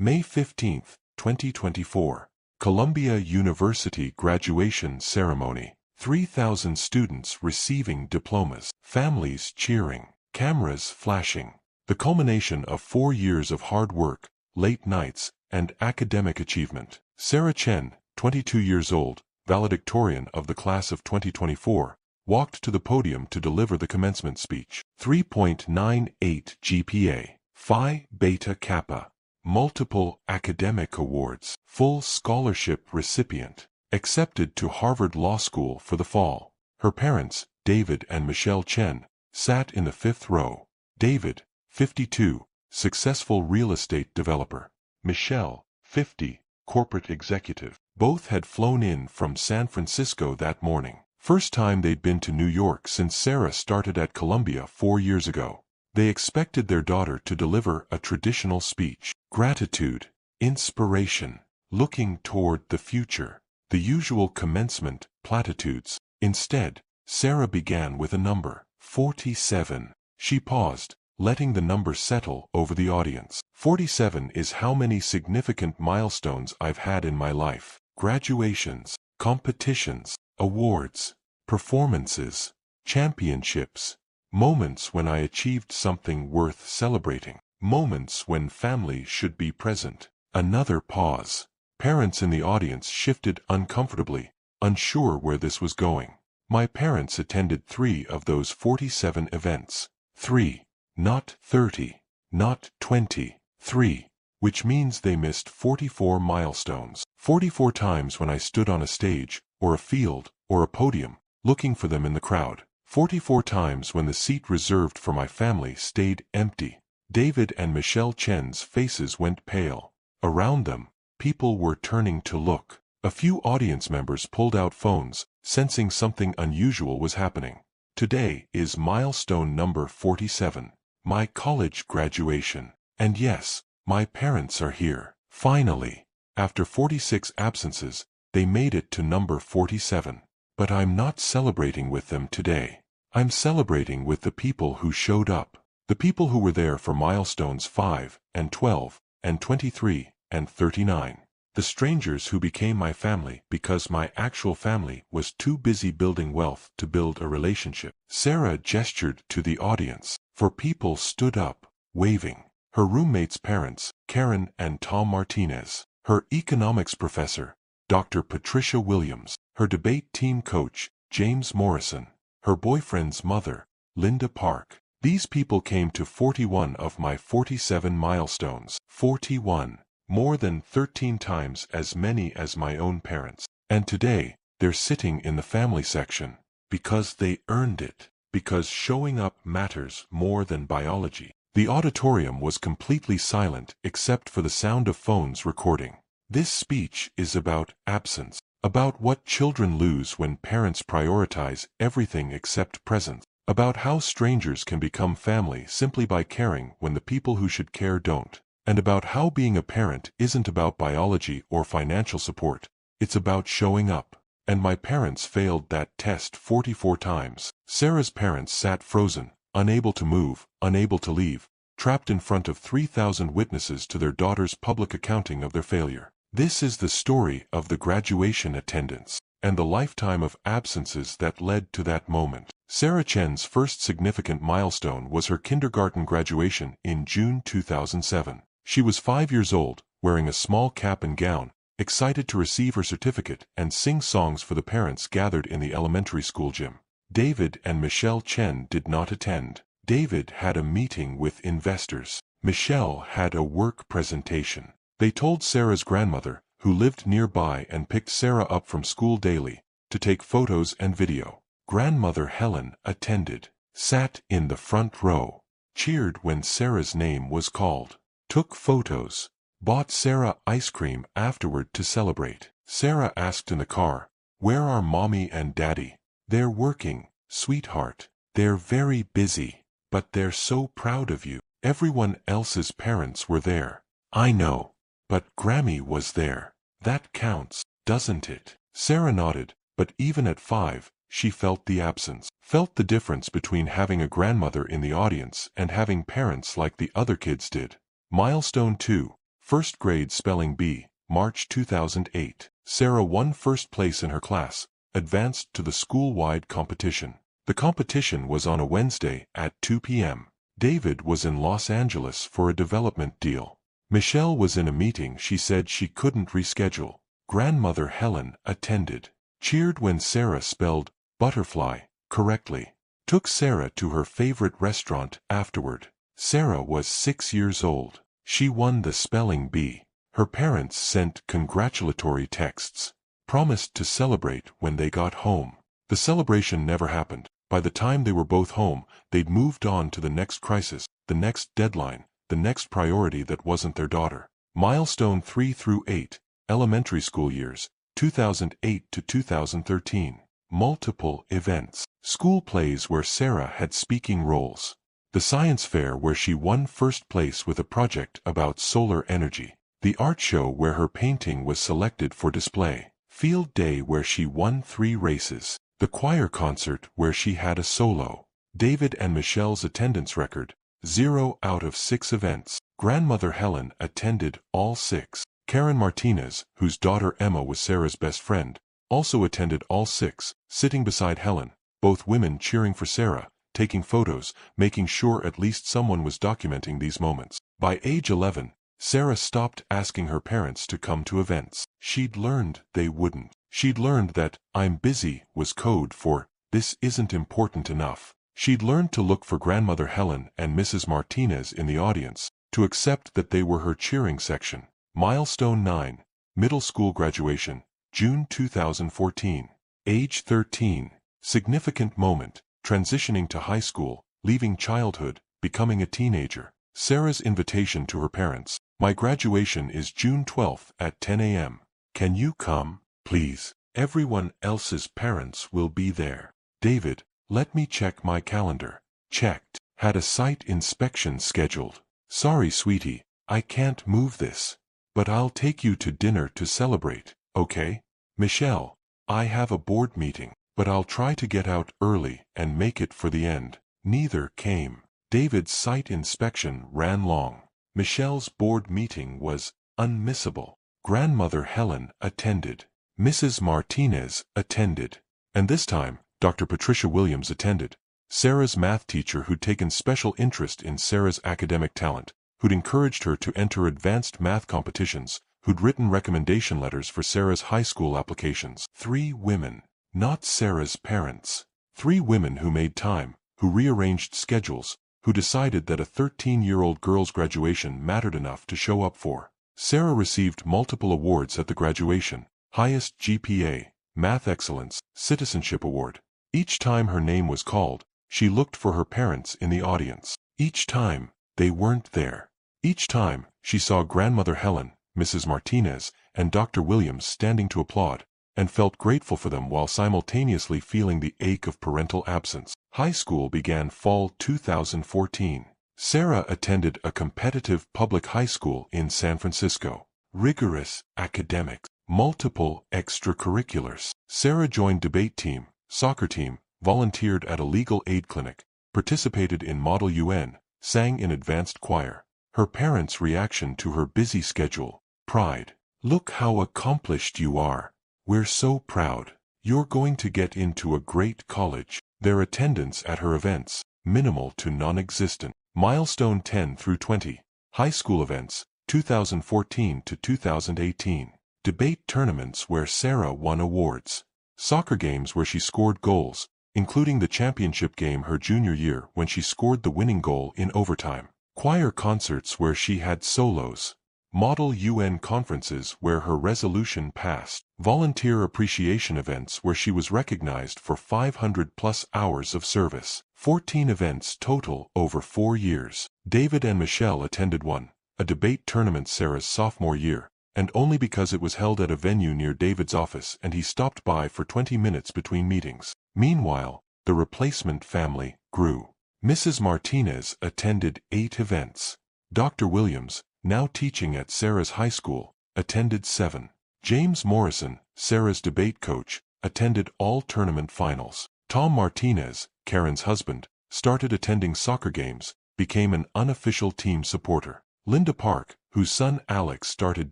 May 15, 2024. Columbia University Graduation Ceremony. 3,000 students receiving diplomas, families cheering, cameras flashing. The culmination of 4 years of hard work, late nights, and academic achievement. Sarah Chen, 22 years old, valedictorian of the class of 2024, walked to the podium to deliver the commencement speech. 3.98 GPA, Phi Beta Kappa, multiple academic awards, full scholarship recipient, accepted to Harvard Law School for the fall. Her parents, David and Michelle Chen, sat in the 5th row. David, 52, successful real estate developer. Michelle, 50, corporate executive. Both had flown in from San Francisco that morning. First time they'd been to New York since Sarah started at Columbia 4 years ago. They expected their daughter to deliver a traditional speech. Gratitude, inspiration, looking toward the future. The usual commencement platitudes. Instead, Sarah began with a number, 47. She paused, letting the number settle over the audience. 47 is how many significant milestones I've had in my life. Graduations, competitions, awards, performances, championships. Moments when I achieved something worth celebrating. Moments when family should be present. Another pause. Parents in the audience shifted uncomfortably, unsure where this was going. My parents attended 3 of those 47 events. 3. Not 30. Not 20. 3. Which means they missed 44 milestones. 44 times when I stood on a stage, or a field, or a podium, looking for them in the crowd. 44 times when the seat reserved for my family stayed empty. David and Michelle Chen's faces went pale. Around them, people were turning to look. A few audience members pulled out phones, sensing something unusual was happening. Today is milestone number 47, my college graduation. And yes, my parents are here. Finally, after 46 absences, they made it to number 47. But I'm not celebrating with them today. I'm celebrating with the people who showed up. The people who were there for milestones 5 and 12 and 23 and 39. The strangers who became my family because my actual family was too busy building wealth to build a relationship. Sarah gestured to the audience. 4 people stood up, waving. Her roommate's parents, Karen and Tom Martinez. Her economics professor, Dr. Patricia Williams. Her debate team coach, James Morrison. Her boyfriend's mother, Linda Park. These people came to 41 of my 47 milestones. 41. More than 13 times as many as my own parents. And today, they're sitting in the family section. Because they earned it. Because showing up matters more than biology. The auditorium was completely silent except for the sound of phones recording. This speech is about absence. About what children lose when parents prioritize everything except presence. About how strangers can become family simply by caring when the people who should care don't. And about how being a parent isn't about biology or financial support. It's about showing up. And my parents failed that test 44 times. Sarah's parents sat frozen, unable to move, unable to leave, trapped in front of 3,000 witnesses to their daughter's public accounting of their failure. This is the story of the graduation attendance, and the lifetime of absences that led to that moment. Sarah Chen's first significant milestone was her kindergarten graduation in June 2007. She was 5 years old, wearing a small cap and gown, excited to receive her certificate and sing songs for the parents gathered in the elementary school gym. David and Michelle Chen did not attend. David had a meeting with investors. Michelle had a work presentation. They told Sarah's grandmother, who lived nearby and picked Sarah up from school daily, to take photos and video. Grandmother Helen attended, sat in the front row, cheered when Sarah's name was called, took photos, bought Sarah ice cream afterward to celebrate. Sarah asked in the car, "Where are Mommy and Daddy?" "They're working, sweetheart. They're very busy, but they're so proud of you." Everyone else's parents were there. "I know. But Grammy was there. That counts, doesn't it?" Sarah nodded, but even at 5, she felt the absence. Felt the difference between having a grandmother in the audience and having parents like the other kids did. Milestone 2, First grade spelling bee, March 2008. Sarah won first place in her class, advanced to the school-wide competition. The competition was on a Wednesday at 2 p.m. David was in Los Angeles for a development deal. Michelle was in a meeting she said she couldn't reschedule. Grandmother Helen attended. Cheered when Sarah spelled butterfly correctly. Took Sarah to her favorite restaurant afterward. Sarah was 6 years old. She won the spelling bee. Her parents sent congratulatory texts. Promised to celebrate when they got home. The celebration never happened. By the time they were both home, they'd moved on to the next crisis, the next deadline, the next priority that wasn't their daughter. Milestone 3 through 8, elementary school years, 2008 to 2013. Multiple events. School plays where Sarah had speaking roles. The science fair where she won first place with a project about solar energy. The art show where her painting was selected for display. Field day where she won 3 races. The choir concert where she had a solo. David and Michelle's attendance record, 0 out of 6 events. Grandmother Helen attended all 6. Karen Martinez, whose daughter Emma was Sarah's best friend, also attended all 6, sitting beside Helen, both women cheering for Sarah, taking photos, making sure at least someone was documenting these moments. By age 11, Sarah stopped asking her parents to come to events. She'd learned they wouldn't. She'd learned that "I'm busy" was code for "this isn't important enough." She'd learned to look for Grandmother Helen and Mrs. Martinez in the audience, to accept that they were her cheering section. Milestone 9, middle school graduation, June 2014. Age 13. Significant moment, transitioning to high school, leaving childhood, becoming a teenager. Sarah's invitation to her parents. My graduation is June 12th at 10 a.m. Can you come, please? Everyone else's parents will be there. David, let me check my calendar. Checked. Had a site inspection scheduled. Sorry, sweetie, I can't move this. But I'll take you to dinner to celebrate, okay? Michelle, I have a board meeting, but I'll try to get out early and make it for the end. Neither came. David's site inspection ran long. Michelle's board meeting was unmissable. Grandmother Helen attended. Mrs. Martinez attended. And this time, Dr. Patricia Williams attended. Sarah's math teacher who'd taken special interest in Sarah's academic talent, who'd encouraged her to enter advanced math competitions, who'd written recommendation letters for Sarah's high school applications. 3 women, not Sarah's parents. 3 women who made time, who rearranged schedules, who decided that a 13-year-old girl's graduation mattered enough to show up for. Sarah received multiple awards at the graduation: highest GPA, Math Excellence, Citizenship Award. Each time her name was called, she looked for her parents in the audience. Each time, they weren't there. Each time, she saw Grandmother Helen, Mrs. Martinez, and Dr. Williams standing to applaud, and felt grateful for them while simultaneously feeling the ache of parental absence. High school began fall 2014. Sarah attended a competitive public high school in San Francisco. Rigorous academics, multiple extracurriculars. Sarah joined debate team, soccer team, volunteered at a legal aid clinic, participated in Model UN, sang in advanced choir. Her parents' reaction to her busy schedule: pride. Look how accomplished you are. We're so proud. You're going to get into a great college. Their attendance at her events, minimal to non-existent. Milestone 10 through 20. High school events, 2014 to 2018. Debate tournaments where Sarah won awards. Soccer games where she scored goals, including the championship game her junior year when she scored the winning goal in overtime. Choir concerts where she had solos. Model UN conferences where her resolution passed. Volunteer appreciation events where she was recognized for 500+ hours of service. 14 events total over 4 years. David and Michelle attended one, a debate tournament Sarah's sophomore year, and only because it was held at a venue near David's office and he stopped by for 20 minutes between meetings. Meanwhile, the replacement family grew. Mrs. Martinez attended 8 events. Dr. Williams, now teaching at Sarah's high school, attended 7. James Morrison, Sarah's debate coach, attended all tournament finals. Tom Martinez, Karen's husband, started attending soccer games, became an unofficial team supporter. Linda Park, whose son Alex started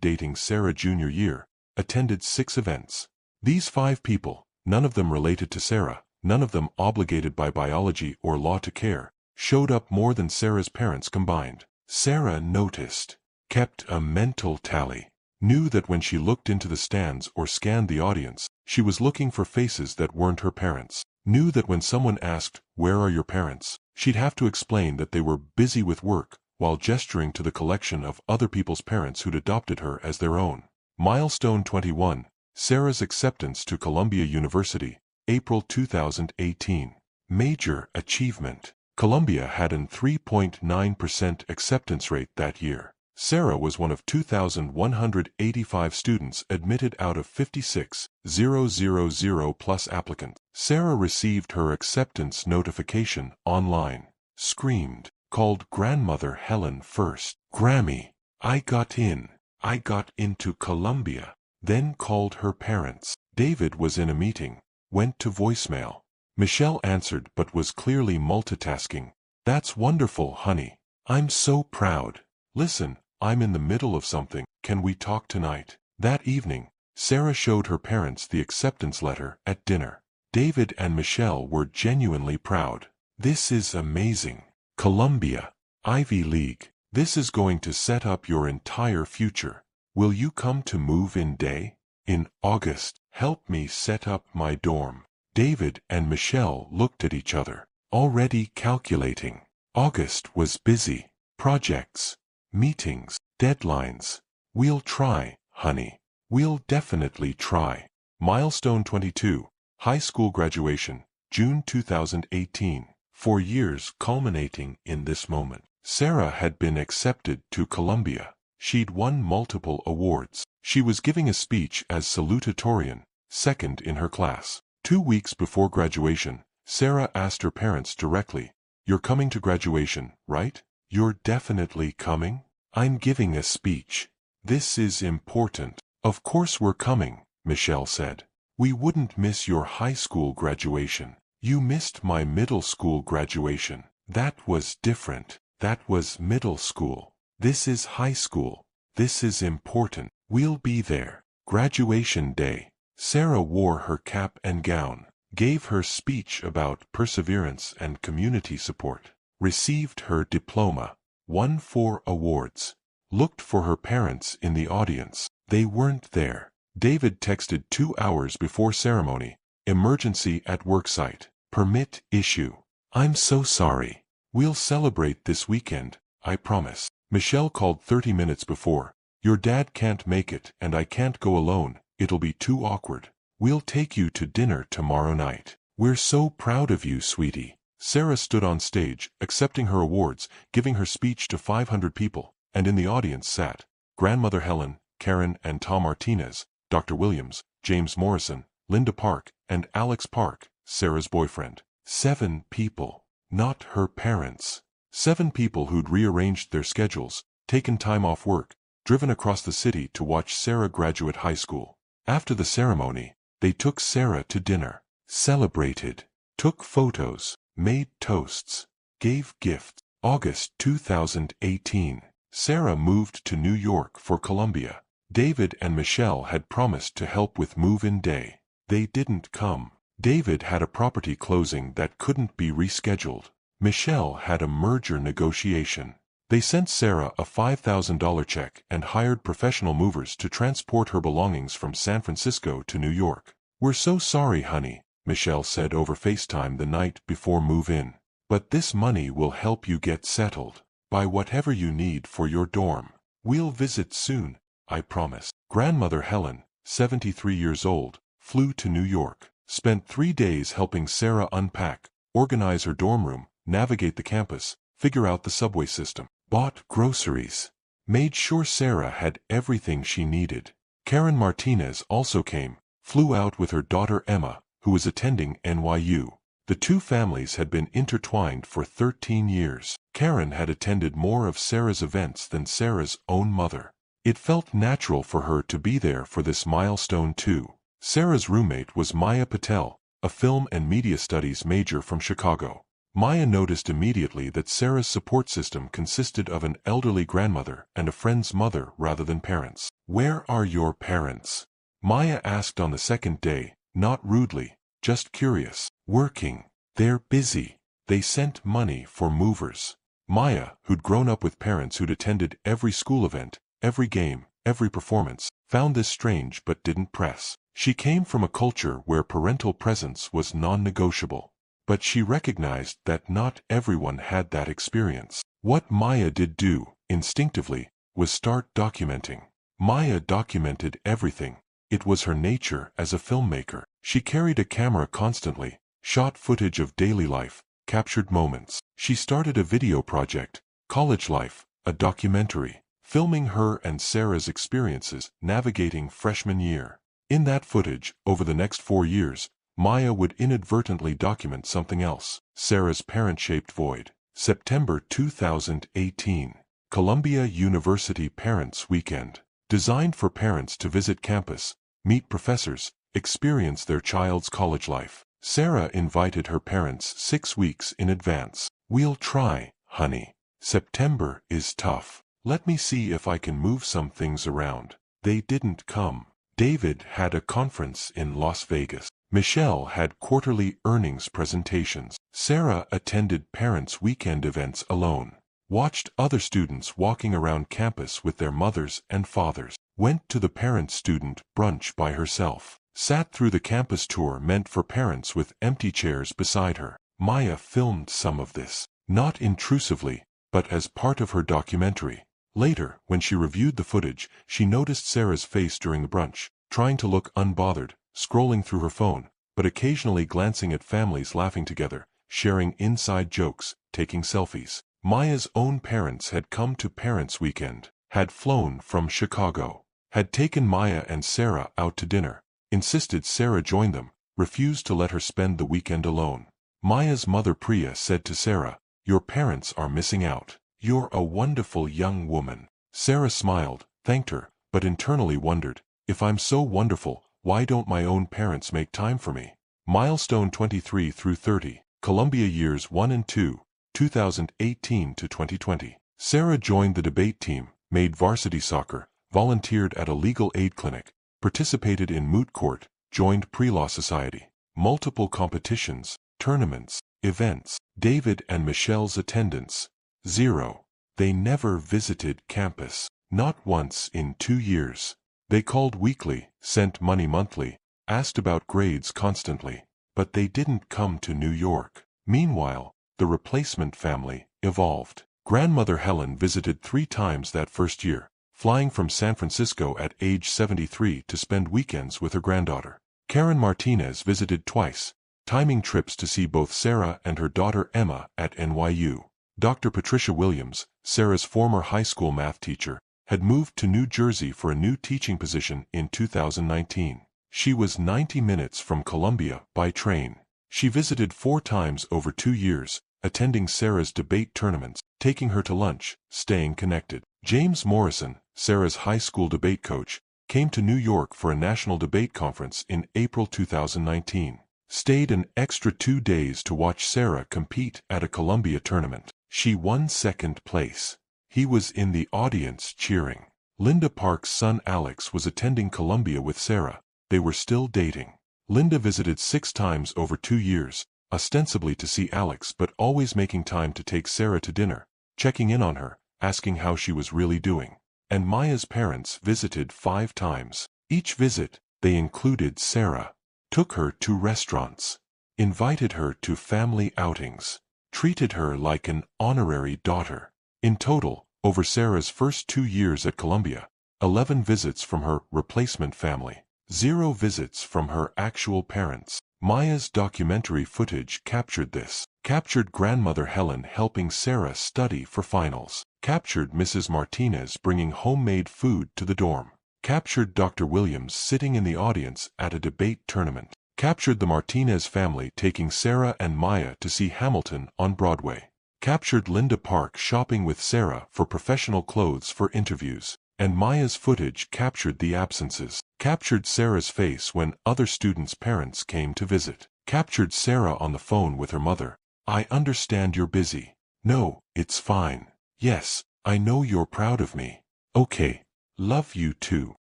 dating Sarah junior year, attended 6 events. These 5 people, none of them related to Sarah, none of them obligated by biology or law to care, showed up more than Sarah's parents combined. Sarah noticed, kept a mental tally, knew that when she looked into the stands or scanned the audience, she was looking for faces that weren't her parents, knew that when someone asked, "Where are your parents?" she'd have to explain that they were busy with work, while gesturing to the collection of other people's parents who'd adopted her as their own. Milestone 21, Sarah's acceptance to Columbia University, April 2018. Major achievement. Columbia had an 3.9% acceptance rate that year. Sarah was one of 2,185 students admitted out of 56,000 plus applicants. Sarah received her acceptance notification online. Screamed. Called grandmother Helen first. "Grammy, I got in. I got into Columbia." Then called her parents. David was in a meeting. Went to voicemail. Michelle answered but was clearly multitasking. "That's wonderful, honey. I'm so proud. Listen, I'm in the middle of something. Can we talk tonight?" That evening, Sarah showed her parents the acceptance letter at dinner. David and Michelle were genuinely proud. "This is amazing. Columbia, Ivy League. This is going to set up your entire future. Will you come to move-in day? In August, help me set up my dorm." David and Michelle looked at each other, already calculating. August was busy. Projects, meetings, deadlines. "We'll try, honey. We'll definitely try." Milestone 22, high school graduation, June 2018. 4 years culminating in this moment. Sarah had been accepted to Columbia. She'd won multiple awards. She was giving a speech as salutatorian, second in her class. 2 weeks before graduation, Sarah asked her parents directly, "You're coming to graduation, right? You're definitely coming? I'm giving a speech. This is important." "Of course we're coming," Michelle said. "We wouldn't miss your high school graduation." "You missed my middle school graduation." "That was different. That was middle school. This is high school. This is important. We'll be there." Graduation day. Sarah wore her cap and gown, gave her speech about perseverance and community support, received her diploma, won 4 awards, looked for her parents in the audience. They weren't there. David texted 2 hours before ceremony, "Emergency at worksite. Permit issue. I'm so sorry. We'll celebrate this weekend, I promise." Michelle called 30 minutes before, "Your dad can't make it and I can't go alone. It'll be too awkward. We'll take you to dinner tomorrow night. We're so proud of you, sweetie." Sarah stood on stage, accepting her awards, giving her speech to 500 people, and in the audience sat grandmother Helen, Karen and Tom Martinez, Dr. Williams, James Morrison, Linda Park, and Alex Park, Sarah's boyfriend. 7 people. Not her parents. 7 people who'd rearranged their schedules, taken time off work, driven across the city to watch Sarah graduate high school. After the ceremony, they took Sarah to dinner, celebrated, took photos, made toasts, gave gifts. August 2018. Sarah moved to New York for Columbia. David and Michelle had promised to help with move-in day. They didn't come. David had a property closing that couldn't be rescheduled. Michelle had a merger negotiation. They sent Sarah a $5,000 check and hired professional movers to transport her belongings from San Francisco to New York. "We're so sorry, honey," Michelle said over FaceTime the night before move-in. "But this money will help you get settled. Buy whatever you need for your dorm. We'll visit soon, I promise." Grandmother Helen, 73 years old, flew to New York, spent 3 days helping Sarah unpack, organize her dorm room, navigate the campus, figure out the subway system, bought groceries, made sure Sarah had everything she needed. Karen Martinez also came, flew out with her daughter Emma, who was attending NYU. The 2 families had been intertwined for 13 years. Karen had attended more of Sarah's events than Sarah's own mother. It felt natural for her to be there for this milestone too. Sarah's roommate was Maya Patel, a film and media studies major from Chicago. Maya noticed immediately that Sarah's support system consisted of an elderly grandmother and a friend's mother rather than parents. "Where are your parents?" Maya asked on the second day, not rudely, just curious. "Working. They're busy. They sent money for movers." Maya, who'd grown up with parents who'd attended every school event, every game, every performance, found this strange but didn't press. She came from a culture where parental presence was non-negotiable. But she recognized that not everyone had that experience. What Maya did do, instinctively, was start documenting. Maya documented everything. It was her nature as a filmmaker. She carried a camera constantly, shot footage of daily life, captured moments. She started a video project, College Life, a documentary, filming her and Sarah's experiences navigating freshman year. In that footage, over the next 4 years, Maya would inadvertently document something else: Sarah's parent-shaped void. September 2018. Columbia University Parents Weekend. Designed for parents to visit campus, meet professors, experience their child's college life. Sarah invited her parents 6 weeks in advance. "We'll try, honey. September is tough. Let me see if I can move some things around." They didn't come. David had a conference in Las Vegas. Michelle had quarterly earnings presentations. Sarah attended parents' weekend events alone. Watched other students walking around campus with their mothers and fathers. Went to the parent-student brunch by herself. Sat through the campus tour meant for parents with empty chairs beside her. Maya filmed some of this, not intrusively, but as part of her documentary. Later, when she reviewed the footage, she noticed Sarah's face during the brunch, trying to look unbothered, scrolling through her phone, but occasionally glancing at families laughing together, sharing inside jokes, taking selfies. Maya's own parents had come to Parents' Weekend, had flown from Chicago, had taken Maya and Sarah out to dinner, insisted Sarah join them, refused to let her spend the weekend alone. Maya's mother Priya said to Sarah, "Your parents are missing out. You're a wonderful young woman." Sarah smiled, thanked her, but internally wondered, "If I'm so wonderful, why don't my own parents make time for me?" Milestone 23 through 30, Columbia Years 1 and 2, 2018 to 2020. Sarah joined the debate team, made varsity soccer, volunteered at a legal aid clinic, participated in moot court, joined pre-law society. Multiple competitions, tournaments, events. David and Michelle's attendance: 0. They never visited campus. Not once in 2 years. They called weekly, sent money monthly, asked about grades constantly, but they didn't come to New York. Meanwhile, the replacement family evolved. Grandmother Helen visited 3 times that first year, flying from San Francisco at age 73 to spend weekends with her granddaughter. Karen Martinez visited twice, timing trips to see both Sarah and her daughter Emma at NYU. Dr. Patricia Williams, Sarah's former high school math teacher, had moved to New Jersey for a new teaching position in 2019. She was 90 minutes from Columbia by train. She visited 4 times over 2 years, attending Sarah's debate tournaments, taking her to lunch, staying connected. James Morrison, Sarah's high school debate coach, came to New York for a national debate conference in April 2019. Stayed an extra 2 days to watch Sarah compete at a Columbia tournament. She won 2nd place. He was in the audience cheering. Linda Park's son Alex was attending Columbia with Sarah. They were still dating. Linda visited 6 times over 2 years, ostensibly to see Alex but always making time to take Sarah to dinner, checking in on her, asking how she was really doing. And Maya's parents visited 5 times. Each visit, they included Sarah. Took her to restaurants. Invited her to family outings. Treated her like an honorary daughter. In total, over Sarah's first 2 years at Columbia, 11 visits from her replacement family. 0 visits from her actual parents. Maya's documentary footage captured this. Captured grandmother Helen helping Sarah study for finals. Captured Mrs. Martinez bringing homemade food to the dorm. Captured Dr. Williams sitting in the audience at a debate tournament. Captured the Martinez family taking Sarah and Maya to see Hamilton on Broadway. Captured Linda Park shopping with Sarah for professional clothes for interviews. And Maya's footage captured the absences. Captured Sarah's face when other students' parents came to visit. Captured Sarah on the phone with her mother, I understand you're busy. No, it's fine. Yes, I know you're proud of me. Okay. Love you too.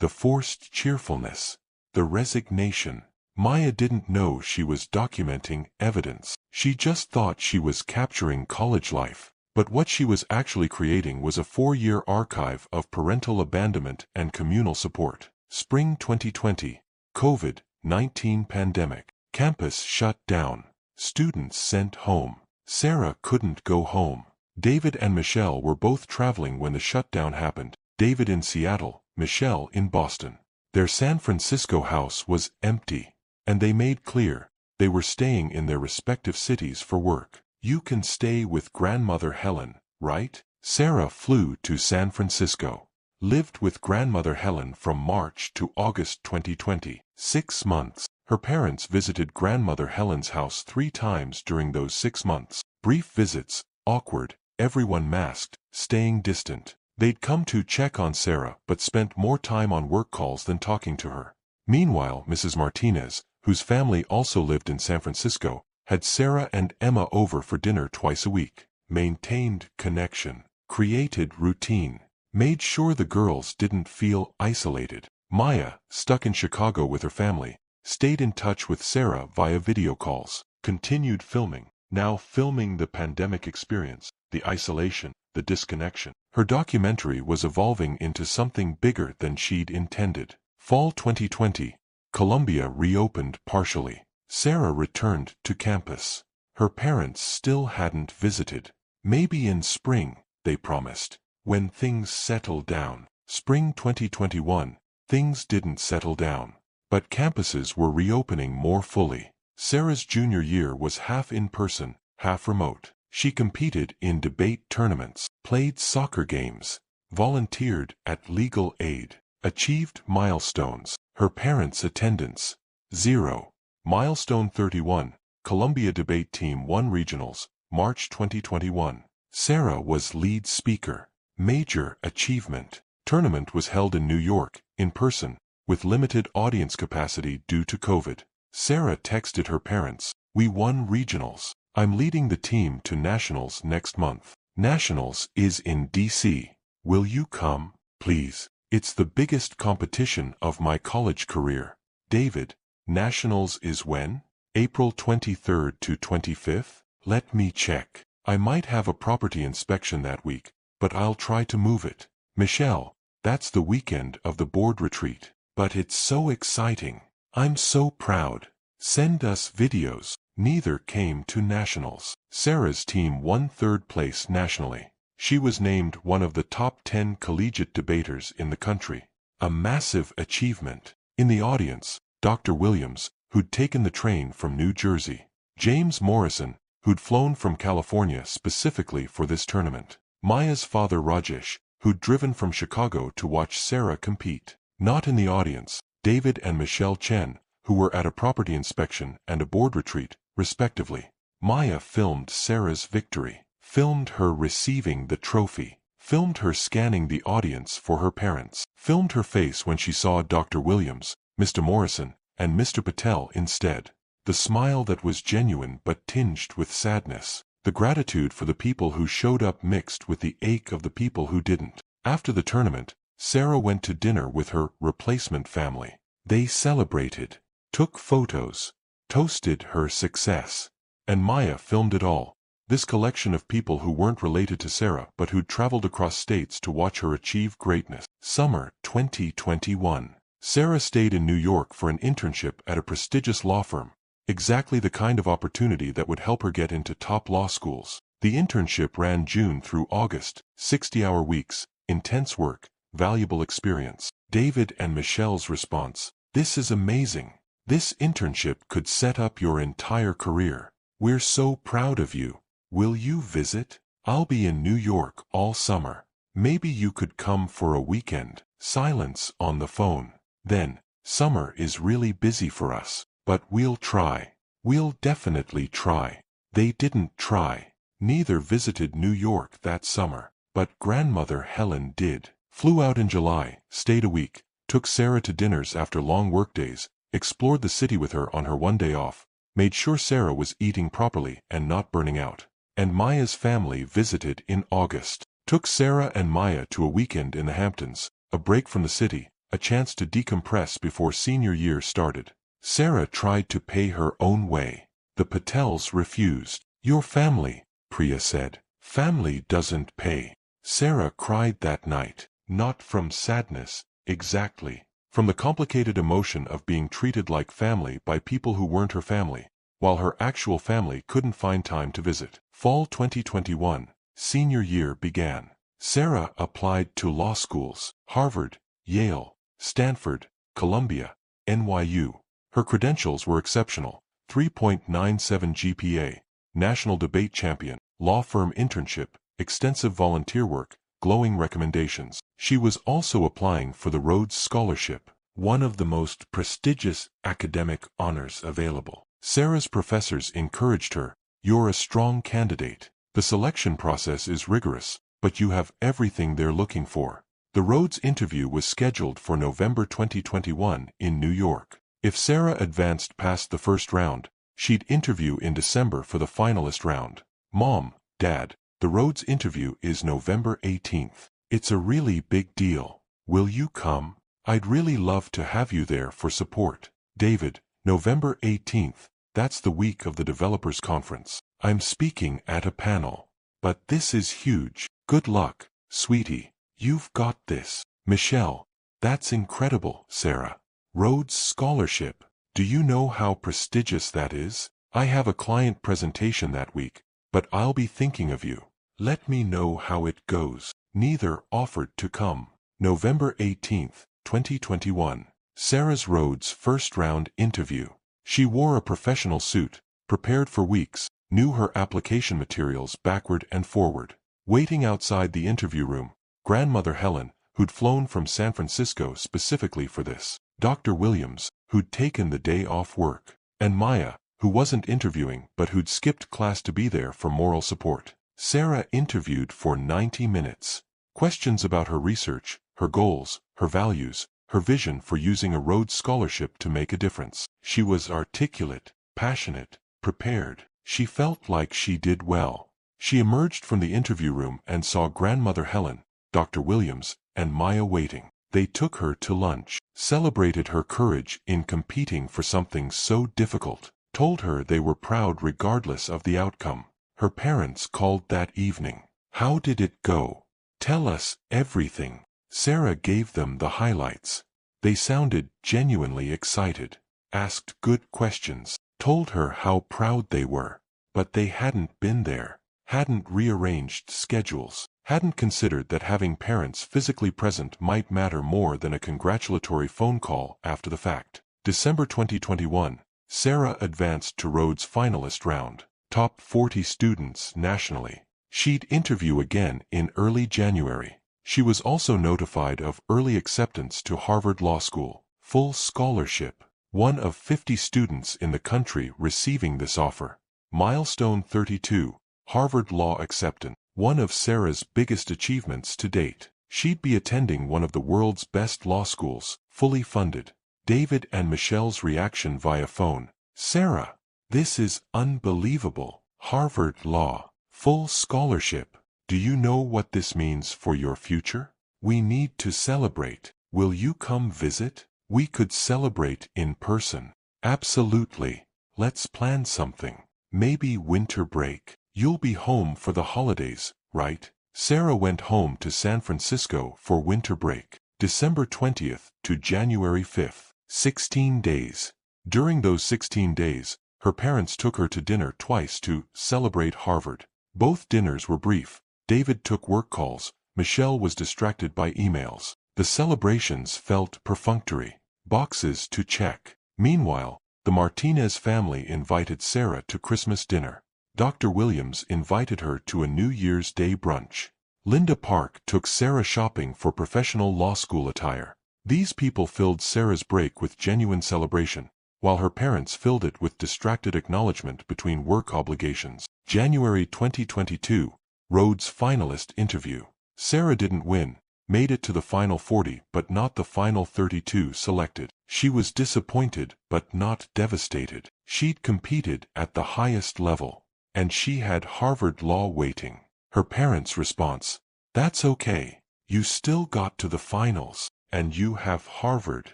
The forced cheerfulness. The resignation. Maya didn't know she was documenting evidence. She just thought she was capturing college life. But what she was actually creating was a 4-year archive of parental abandonment and communal support. Spring 2020. COVID-19 pandemic. Campus shut down. Students sent home. Sarah couldn't go home. David and Michelle were both traveling when the shutdown happened. David in Seattle, Michelle in Boston. Their San Francisco house was empty, and they made clear they were staying in their respective cities for work. You can stay with grandmother Helen, right? Sarah flew to San Francisco. Lived with grandmother Helen from March to August 2020. 6 months. Her parents visited grandmother Helen's house 3 times during those 6 months. Brief visits, awkward, everyone masked, staying distant. They'd come to check on Sarah but spent more time on work calls than talking to her. Meanwhile, Mrs. Martinez, whose family also lived in San Francisco, had Sarah and Emma over for dinner twice a week. Maintained connection. Created routine. Made sure the girls didn't feel isolated. Maya, stuck in Chicago with her family, stayed in touch with Sarah via video calls. Continued filming. Now filming the pandemic experience, the isolation, the disconnection. Her documentary was evolving into something bigger than she'd intended. Fall 2020. Columbia reopened partially. Sarah returned to campus. Her parents still hadn't visited. Maybe in spring, they promised. When things settle down. Spring 2021. Things didn't settle down. But campuses were reopening more fully. Sarah's junior year was half in person, half remote. She competed in debate tournaments, played soccer games, volunteered at Legal Aid, achieved milestones. Her parents' attendance, 0. Milestone 31, Columbia Debate Team won Regionals, March 2021. Sarah was lead speaker. Major achievement. Tournament was held in New York, in person, with limited audience capacity due to COVID. Sarah texted her parents, "We won Regionals. I'm leading the team to Nationals next month. Nationals is in D.C. Will you come, please? It's the biggest competition of my college career." David, Nationals is when? April 23rd to 25th? Let me check. I might have a property inspection that week, but I'll try to move it. Michelle, that's the weekend of the board retreat. But it's so exciting. I'm so proud. Send us videos. Neither came to Nationals. Sarah's team won 3rd place nationally. She was named one of the top 10 collegiate debaters in the country. A massive achievement. In the audience, Dr. Williams, who'd taken the train from New Jersey. James Morrison, who'd flown from California specifically for this tournament. Maya's father Rajesh, who'd driven from Chicago to watch Sarah compete. Not in the audience, David and Michelle Chen, who were at a property inspection and a board retreat, respectively. Maya filmed Sarah's victory, filmed her receiving the trophy, filmed her scanning the audience for her parents, filmed her face when she saw Dr. Williams, Mr. Morrison, and Mr. Patel instead. The smile that was genuine but tinged with sadness. The gratitude for the people who showed up mixed with the ache of the people who didn't. After the tournament, Sarah went to dinner with her replacement family. They celebrated, took photos, toasted her success. And Maya filmed it all. This collection of people who weren't related to Sarah but who'd traveled across states to watch her achieve greatness. Summer 2021. Sarah stayed in New York for an internship at a prestigious law firm. Exactly the kind of opportunity that would help her get into top law schools. The internship ran June through August, 60-hour weeks, intense work, valuable experience. David and Michelle's response, "This is amazing. This internship could set up your entire career. We're so proud of you. Will you visit? I'll be in New York all summer. Maybe you could come for a weekend." Silence on the phone. Then, "Summer is really busy for us, but we'll try. We'll definitely try." They didn't try. Neither visited New York that summer, but grandmother Helen did. Flew out in July, stayed a week, took Sarah to dinners after long workdays, explored the city with her on her one day off, made sure Sarah was eating properly and not burning out. And Maya's family visited in August. Took Sarah and Maya to a weekend in the Hamptons, a break from the city, a chance to decompress before senior year started. Sarah tried to pay her own way. The Patels refused. "Your family," Priya said. "Family doesn't pay." Sarah cried that night, not from sadness, exactly, from the complicated emotion of being treated like family by people who weren't her family, while her actual family couldn't find time to visit. Fall 2021, senior year began. Sarah applied to law schools, Harvard, Yale, Stanford, Columbia, NYU. Her credentials were exceptional: 3.97 GPA, national debate champion, law firm internship, extensive volunteer work, glowing recommendations. She was also applying for the Rhodes Scholarship, one of the most prestigious academic honors available. Sarah's professors encouraged her. "You're a strong candidate. The selection process is rigorous, but you have everything they're looking for." The Rhodes interview was scheduled for November 2021 in New York. If Sarah advanced past the first round, she'd interview in December for the finalist round. "Mom, Dad, the Rhodes interview is November 18th. It's a really big deal. Will you come? I'd really love to have you there for support." David, November 18th, that's the week of the developers conference. "I'm speaking at a panel. But this is huge. Good luck, sweetie. You've got this." Michelle, "That's incredible, Sarah. Rhodes Scholarship. Do you know how prestigious that is? I have a client presentation that week, but I'll be thinking of you. Let me know how it goes." Neither offered to come. November 18th, 2021. Sarah's Rhodes first round interview. She wore a professional suit, prepared for weeks, knew her application materials backward and forward. Waiting outside the interview room, grandmother Helen, who'd flown from San Francisco specifically for this, Dr. Williams, who'd taken the day off work, and Maya, who wasn't interviewing but who'd skipped class to be there for moral support. Sarah interviewed for 90 minutes. Questions about her research, her goals, her values, her vision for using a Rhodes Scholarship to make a difference. She was articulate, passionate, prepared. She felt like she did well. She emerged from the interview room and saw grandmother Helen, Dr. Williams, and Maya waiting. They took her to lunch, celebrated her courage in competing for something so difficult, told her they were proud regardless of the outcome. Her parents called that evening. "How did it go? Tell us everything." Sarah gave them the highlights. They sounded genuinely excited, asked good questions, told her how proud they were, but they hadn't been there, hadn't rearranged schedules, hadn't considered that having parents physically present might matter more than a congratulatory phone call after the fact. December 2021, Sarah advanced to Rhodes finalist round, top 40 students nationally. She'd interview again in early January. She was also notified of early acceptance to Harvard Law School, full scholarship, one of 50 students in the country receiving this offer. Milestone 32, Harvard Law acceptance, one of Sarah's biggest achievements to date. She'd be attending one of the world's best law schools, fully funded. David and Michelle's reaction via phone. "Sarah, this is unbelievable. Harvard Law, full scholarship. Do you know what this means for your future? We need to celebrate. Will you come visit? We could celebrate in person." "Absolutely. Let's plan something. Maybe winter break. You'll be home for the holidays, right?" Sarah went home to San Francisco for winter break, December 20th to January 5th, 16 days. During those 16 days, her parents took her to dinner twice to celebrate Harvard. Both dinners were brief. David took work calls, Michelle was distracted by emails. The celebrations felt perfunctory, boxes to check. Meanwhile, the Martinez family invited Sarah to Christmas dinner. Dr. Williams invited her to a New Year's Day brunch. Linda Park took Sarah shopping for professional law school attire. These people filled Sarah's break with genuine celebration, while her parents filled it with distracted acknowledgement between work obligations. January 2022, Rhodes finalist interview. Sarah didn't win, Made it to the final 40 but not the final 32 selected. She was disappointed but not devastated. She'd competed at the highest level, and she had Harvard Law waiting. Her parents' response: "That's okay. You still got to the finals, and you have Harvard.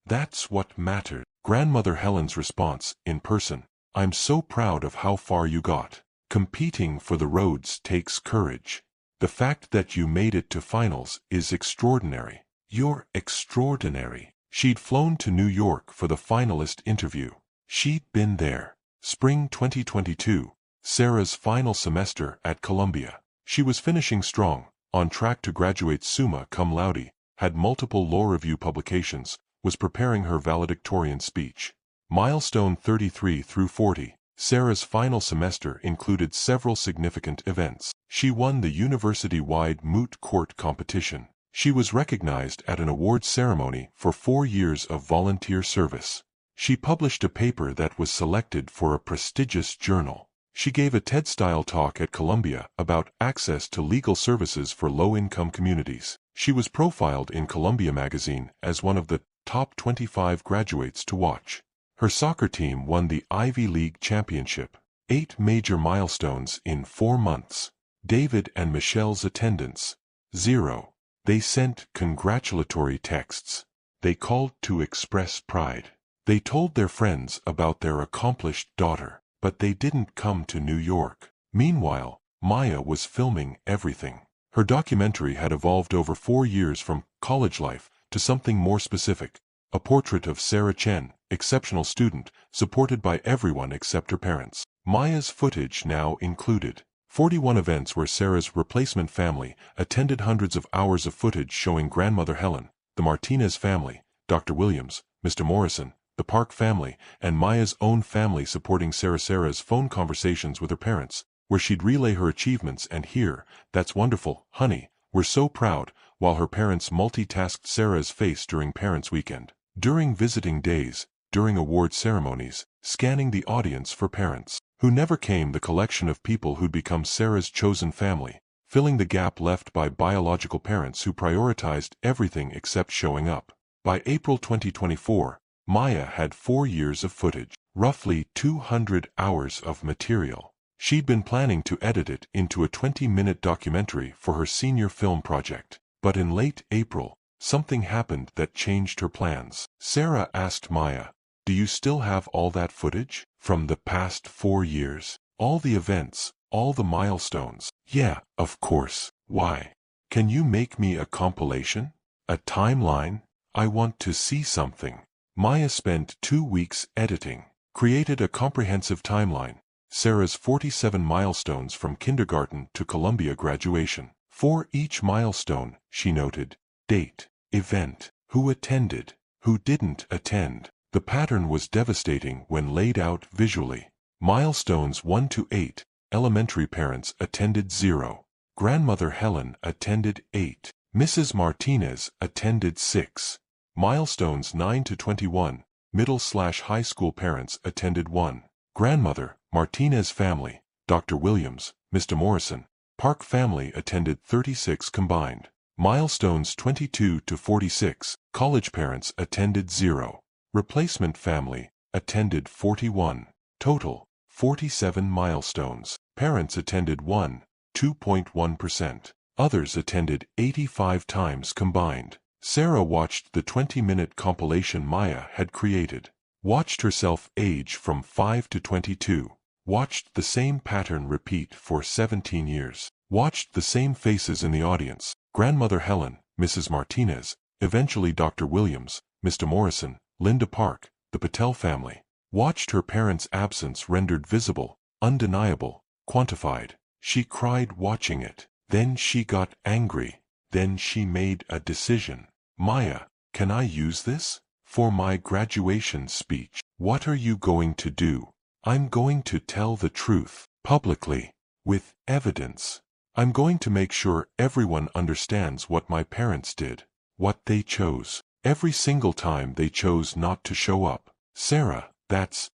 That's what mattered." Grandmother Helen's response in person: "I'm so proud of how far you got. Competing for the Rhodes takes courage. The fact that you made it to finals is extraordinary. You're extraordinary." She'd flown to New York for the finalist interview. She'd been there. Spring 2022, Sarah's final semester at Columbia. She was finishing strong, on track to graduate summa cum laude, had multiple law review publications, was preparing her valedictorian speech. Milestone 33 through 40, Sarah's final semester included several significant events. She won the university-wide moot court competition. She was recognized at an awards ceremony for 4 years of volunteer service. She published a paper that was selected for a prestigious journal. She gave a TED-style talk at Columbia about access to legal services for low-income communities. She was profiled in Columbia magazine as one of the top 25 graduates to watch. Her soccer team won the Ivy League championship. 8 major milestones in 4 months. David and Michelle's attendance: 0. They sent congratulatory texts. They called to express pride. They told their friends about their accomplished daughter, but they didn't come to New York. Meanwhile, Maya was filming everything. Her documentary had evolved over 4 years from college life to something more specific: a portrait of Sarah Chen, exceptional student, supported by everyone except her parents. Maya's footage now included 41 events where Sarah's replacement family attended, hundreds of hours of footage showing grandmother Helen, the Martinez family, Dr. Williams, Mr. Morrison, the Park family, and Maya's own family supporting Sarah's phone conversations with her parents, where she'd relay her achievements and hear, "That's wonderful, honey, we're so proud," while her parents multitasked Sarah's face during Parents' Weekend, during visiting days, during award ceremonies, scanning the audience for parents who never came, the collection of people who'd become Sarah's chosen family, filling the gap left by biological parents who prioritized everything except showing up. By April 2024, Maya had 4 years of footage, roughly 200 hours of material. She'd been planning to edit it into a 20-minute documentary for her senior film project. But in late April, something happened that changed her plans. Sarah asked Maya, "Do you still have all that footage from the past 4 years? All the events, all the milestones?" "Yeah, of course. Why? Can you make me a compilation? A timeline? I want to see something." Maya spent 2 weeks editing, created a comprehensive timeline: Sarah's 47 milestones from kindergarten to Columbia graduation. For each milestone, she noted: date, event, who attended, who didn't attend. The pattern was devastating when laid out visually. Milestones 1 to 8, elementary parents attended 0. Grandmother Helen attended 8. Mrs. Martinez attended 6. Milestones 9 to 21, middle/high school parents attended 1. Grandmother, Martinez family, Dr. Williams, Mr. Morrison, Park family attended 36 combined. Milestones 22 to 46, college parents attended 0. Replacement family attended 41. Total, 47 milestones. Parents attended 1, 2.1%. Others attended 85 times combined. Sarah watched the 20-minute compilation Maya had created. Watched herself age from 5 to 22. Watched the same pattern repeat for 17 years. Watched the same faces in the audience: Grandmother Helen, Mrs. Martinez, eventually Dr. Williams, Mr. Morrison, Linda Park, the Patel family. Watched her parents' absence rendered visible, undeniable, quantified. She cried watching it. Then she got angry. Then she made a decision. "Maya, can I use this for my graduation speech?" "What are you going to do?" "I'm going to tell the truth, publicly, with evidence. I'm going to make sure everyone understands what my parents did, what they chose, every single time they chose not to show up." "Sarah, that's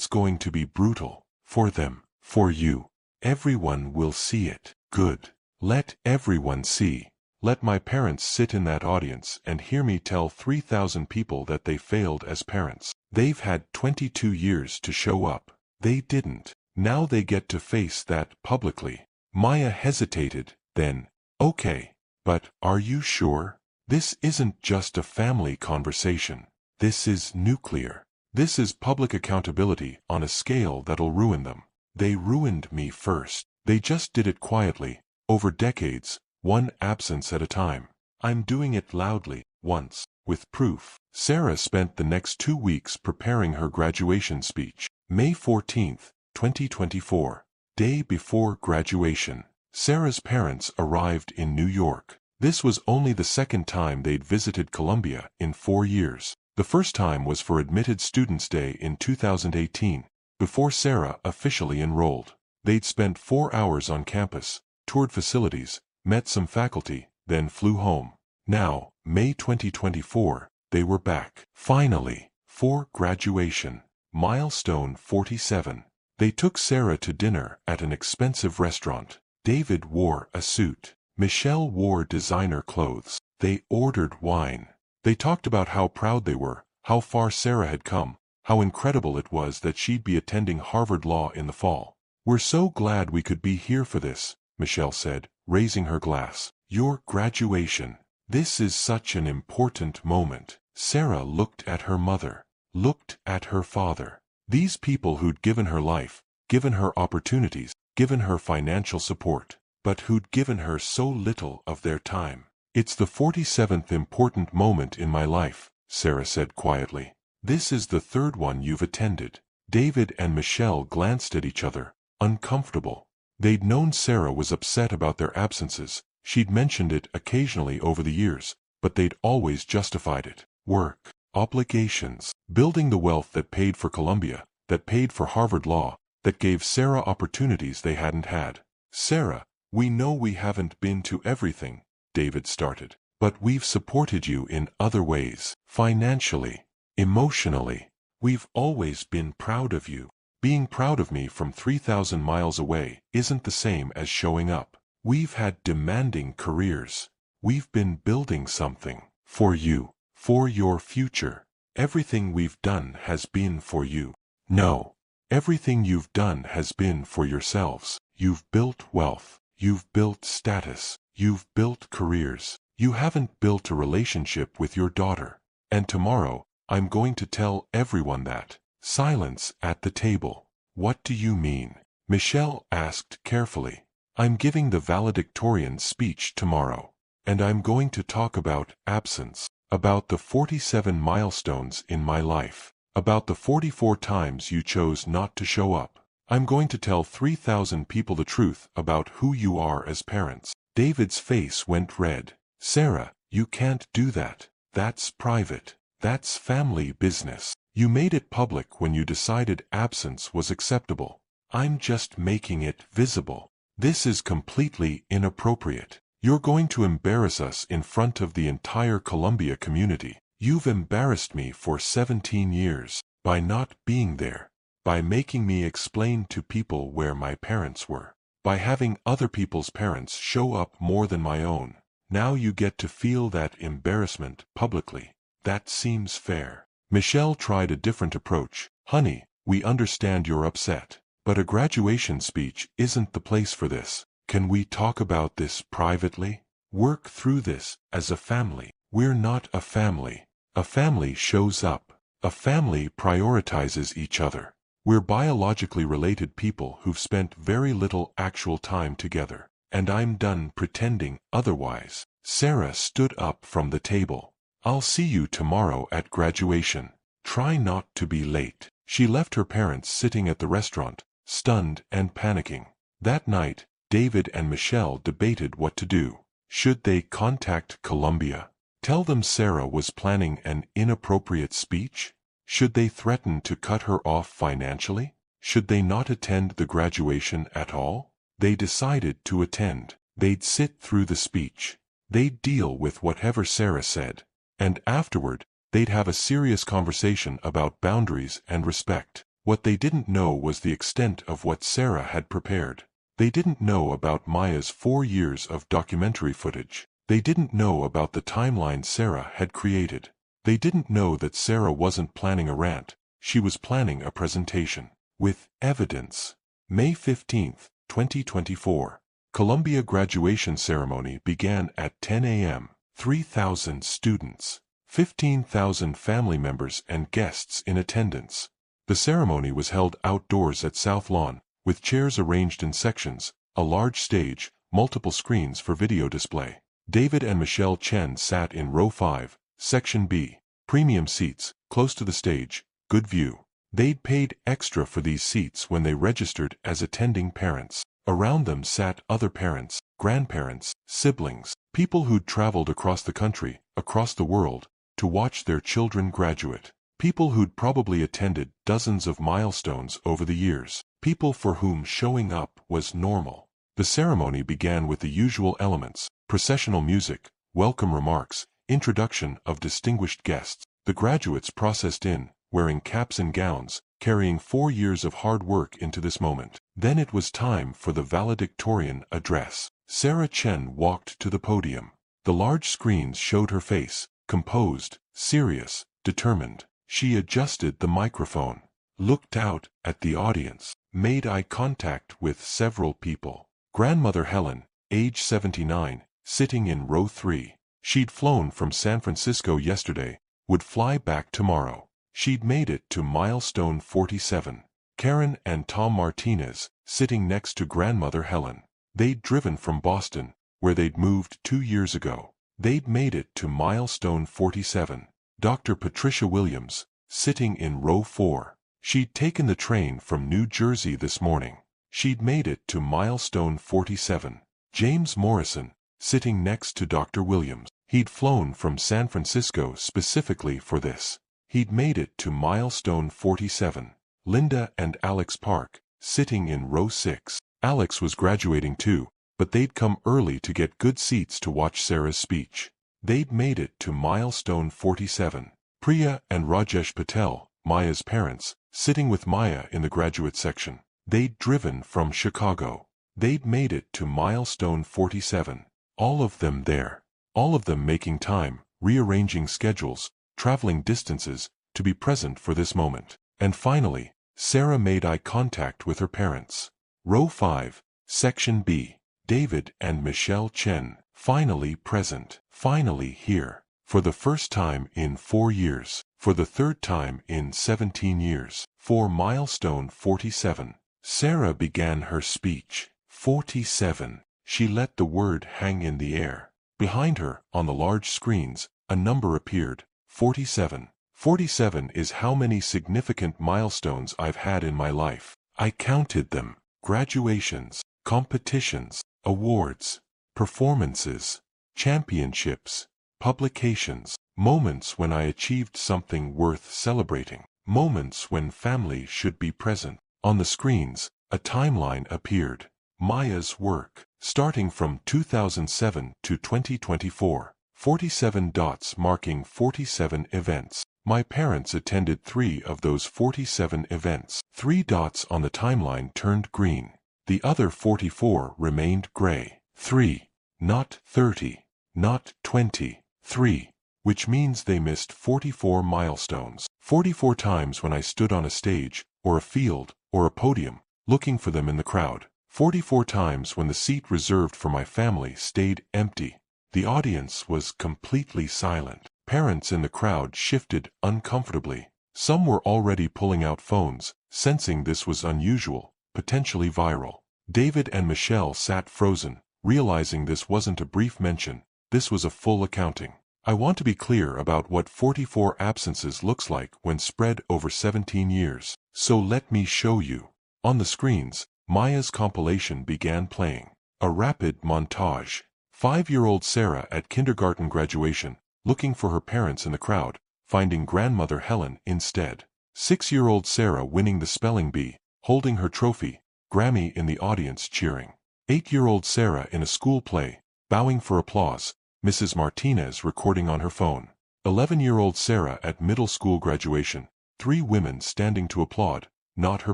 going to be brutal. For them, for you. Everyone will see it." "Good. Let everyone see. Let my parents sit in that audience and hear me tell 3,000 people that they failed as parents. They've had 22 years to show up. They didn't. Now they get to face that publicly. Maya hesitated, then, okay, but are you sure? This isn't just a family conversation. This is nuclear. This is public accountability on a scale that'll ruin them. They ruined me first. They just did it quietly, over decades, one absence at a time. I'm doing it loudly, once, with proof. Sarah spent the next 2 weeks preparing her graduation speech. May 14, 2024. Day before graduation. Sarah's parents arrived in New York. This was only the second time they'd visited Columbia in 4 years. The first time was for Admitted Students Day in 2018, before Sarah officially enrolled. They'd spent 4 hours on campus, toured facilities, met some faculty, then flew home. Now, May 2024, they were back. Finally, for graduation. Milestone 47. They took Sarah to dinner at an expensive restaurant. David wore a suit. Michelle wore designer clothes. They ordered wine. They talked about how proud they were, how far Sarah had come, how incredible it was that she'd be attending Harvard Law in the fall. We're so glad we could be here for this, Michelle said, raising her glass. Your graduation. This is such an important moment. Sarah looked at her mother, looked at her father. These people who'd given her life, given her opportunities, given her financial support, but who'd given her so little of their time. It's the 47th important moment in my life, Sarah said quietly. This is the third one you've attended. David and Michelle glanced at each other, uncomfortable. They'd known Sarah was upset about their absences. She'd mentioned it occasionally over the years, but they'd always justified it. Work, obligations, building the wealth that paid for Columbia, that paid for Harvard Law, that gave Sarah opportunities they hadn't had. Sarah, we know we haven't been to everything, David started, but we've supported you in other ways, financially, emotionally. We've always been proud of you. Being proud of me from 3,000 miles away isn't the same as showing up. We've had demanding careers. We've been building something for you, for your future. Everything we've done has been for you. No, everything you've done has been for yourselves. You've built wealth. You've built status. You've built careers. You haven't built a relationship with your daughter. And tomorrow, I'm going to tell everyone that. Silence at the table. What do you mean? Michelle asked carefully. I'm giving the valedictorian speech tomorrow. And I'm going to talk about absence, about the 47 milestones in my life, about the 44 times you chose not to show up. I'm going to tell 3,000 people the truth about who you are as parents. David's face went red. Sarah, you can't do that. That's private. That's family business. You made it public when you decided absence was acceptable. I'm just making it visible. This is completely inappropriate. You're going to embarrass us in front of the entire Columbia community. You've embarrassed me for 17 years by not being there, by making me explain to people where my parents were, by having other people's parents show up more than my own. Now you get to feel that embarrassment publicly. That seems fair. Michelle tried a different approach. Honey, we understand you're upset, but a graduation speech isn't the place for this. Can we talk about this privately? Work through this as a family. We're not a family. A family shows up. A family prioritizes each other. We're biologically related people who've spent very little actual time together. And I'm done pretending otherwise. Sarah stood up from the table. I'll see you tomorrow at graduation. Try not to be late. She left her parents sitting at the restaurant, stunned and panicking. That night, David and Michelle debated what to do. Should they contact Columbia? Tell them Sarah was planning an inappropriate speech? Should they threaten to cut her off financially? Should they not attend the graduation at all? They decided to attend. They'd sit through the speech. They'd deal with whatever Sarah said. And afterward, they'd have a serious conversation about boundaries and respect. What they didn't know was the extent of what Sarah had prepared. They didn't know about Maya's 4 years of documentary footage. They didn't know about the timeline Sarah had created. They didn't know that Sarah wasn't planning a rant, she was planning a presentation. With evidence. May 15, 2024. Columbia graduation ceremony began at 10 a.m. 3,000 students. 15,000 family members and guests in attendance. The ceremony was held outdoors at South Lawn, with chairs arranged in sections, a large stage, multiple screens for video display. David and Michelle Chen sat in row 5, section B, premium seats, close to the stage, good view. They'd paid extra for these seats when they registered as attending parents. Around them sat other parents, grandparents, siblings, people who'd traveled across the country, across the world, to watch their children graduate. People who'd probably attended dozens of milestones over the years. People for whom showing up was normal. The ceremony began with the usual elements: processional music, welcome remarks, introduction of distinguished guests. The graduates processed in, wearing caps and gowns, carrying 4 years of hard work into this moment. Then it was time for the valedictorian address. Sarah Chen walked to the podium. The large screens showed her face, composed, serious, determined. She adjusted the microphone, looked out at the audience, made eye contact with several people. Grandmother Helen, age 79, sitting in row 3. She'd flown from San Francisco yesterday, would fly back tomorrow. She'd made it to milestone 47. Karen and Tom Martinez, sitting next to Grandmother Helen. They'd driven from Boston, where they'd moved 2 years ago. They'd made it to milestone 47. Dr. Patricia Williams, sitting in row 4. She'd taken the train from New Jersey this morning. She'd made it to milestone 47. James Morrison, sitting next to Dr. Williams. He'd flown from San Francisco specifically for this. He'd made it to milestone 47. Linda and Alex Park, sitting in row 6. Alex was graduating too, but they'd come early to get good seats to watch Sarah's speech. They'd made it to milestone 47. Priya and Rajesh Patel, Maya's parents, sitting with Maya in the graduate section. They'd driven from Chicago. They'd made it to milestone 47. All of them there. All of them making time, rearranging schedules, traveling distances, to be present for this moment. And finally, Sarah made eye contact with her parents. Row 5, section B. David and Michelle Chen, finally present, finally here. For the first time in 4 years, for the third time in 17 years, for milestone 47. Sarah began her speech. 47. She let the word hang in the air. Behind her, on the large screens, a number appeared. 47. 47 is how many significant milestones I've had in my life. I counted them. Graduations, competitions, awards, performances, championships, publications, moments when I achieved something worth celebrating, moments when family should be present. On the screens, a timeline appeared. Maya's work, starting from 2007 to 2024, 47 dots marking 47 events. My parents attended 3 of those 47 events. 3 dots on the timeline turned green. The other 44 remained gray. 3, not 30, not 20, 3, which means they missed 44 milestones. 44 times when I stood on a stage, or a field, or a podium, looking for them in the crowd. 44 times when the seat reserved for my family stayed empty. The audience was completely silent. Parents in the crowd shifted uncomfortably. Some were already pulling out phones, sensing this was unusual, potentially viral. David and Michelle sat frozen, realizing this wasn't a brief mention, this was a full accounting. I want to be clear about what 44 absences looks like when spread over 17 years. So let me show you. On the screens, Maya's compilation began playing. A rapid montage. 5-year-old Sarah at kindergarten graduation, looking for her parents in the crowd, finding grandmother Helen instead. 6-year-old Sarah winning the spelling bee, holding her trophy, Grammy in the audience cheering. 8-year-old Sarah in a school play, bowing for applause, Mrs. Martinez recording on her phone. 11-year-old Sarah at middle school graduation, 3 women standing to applaud, not her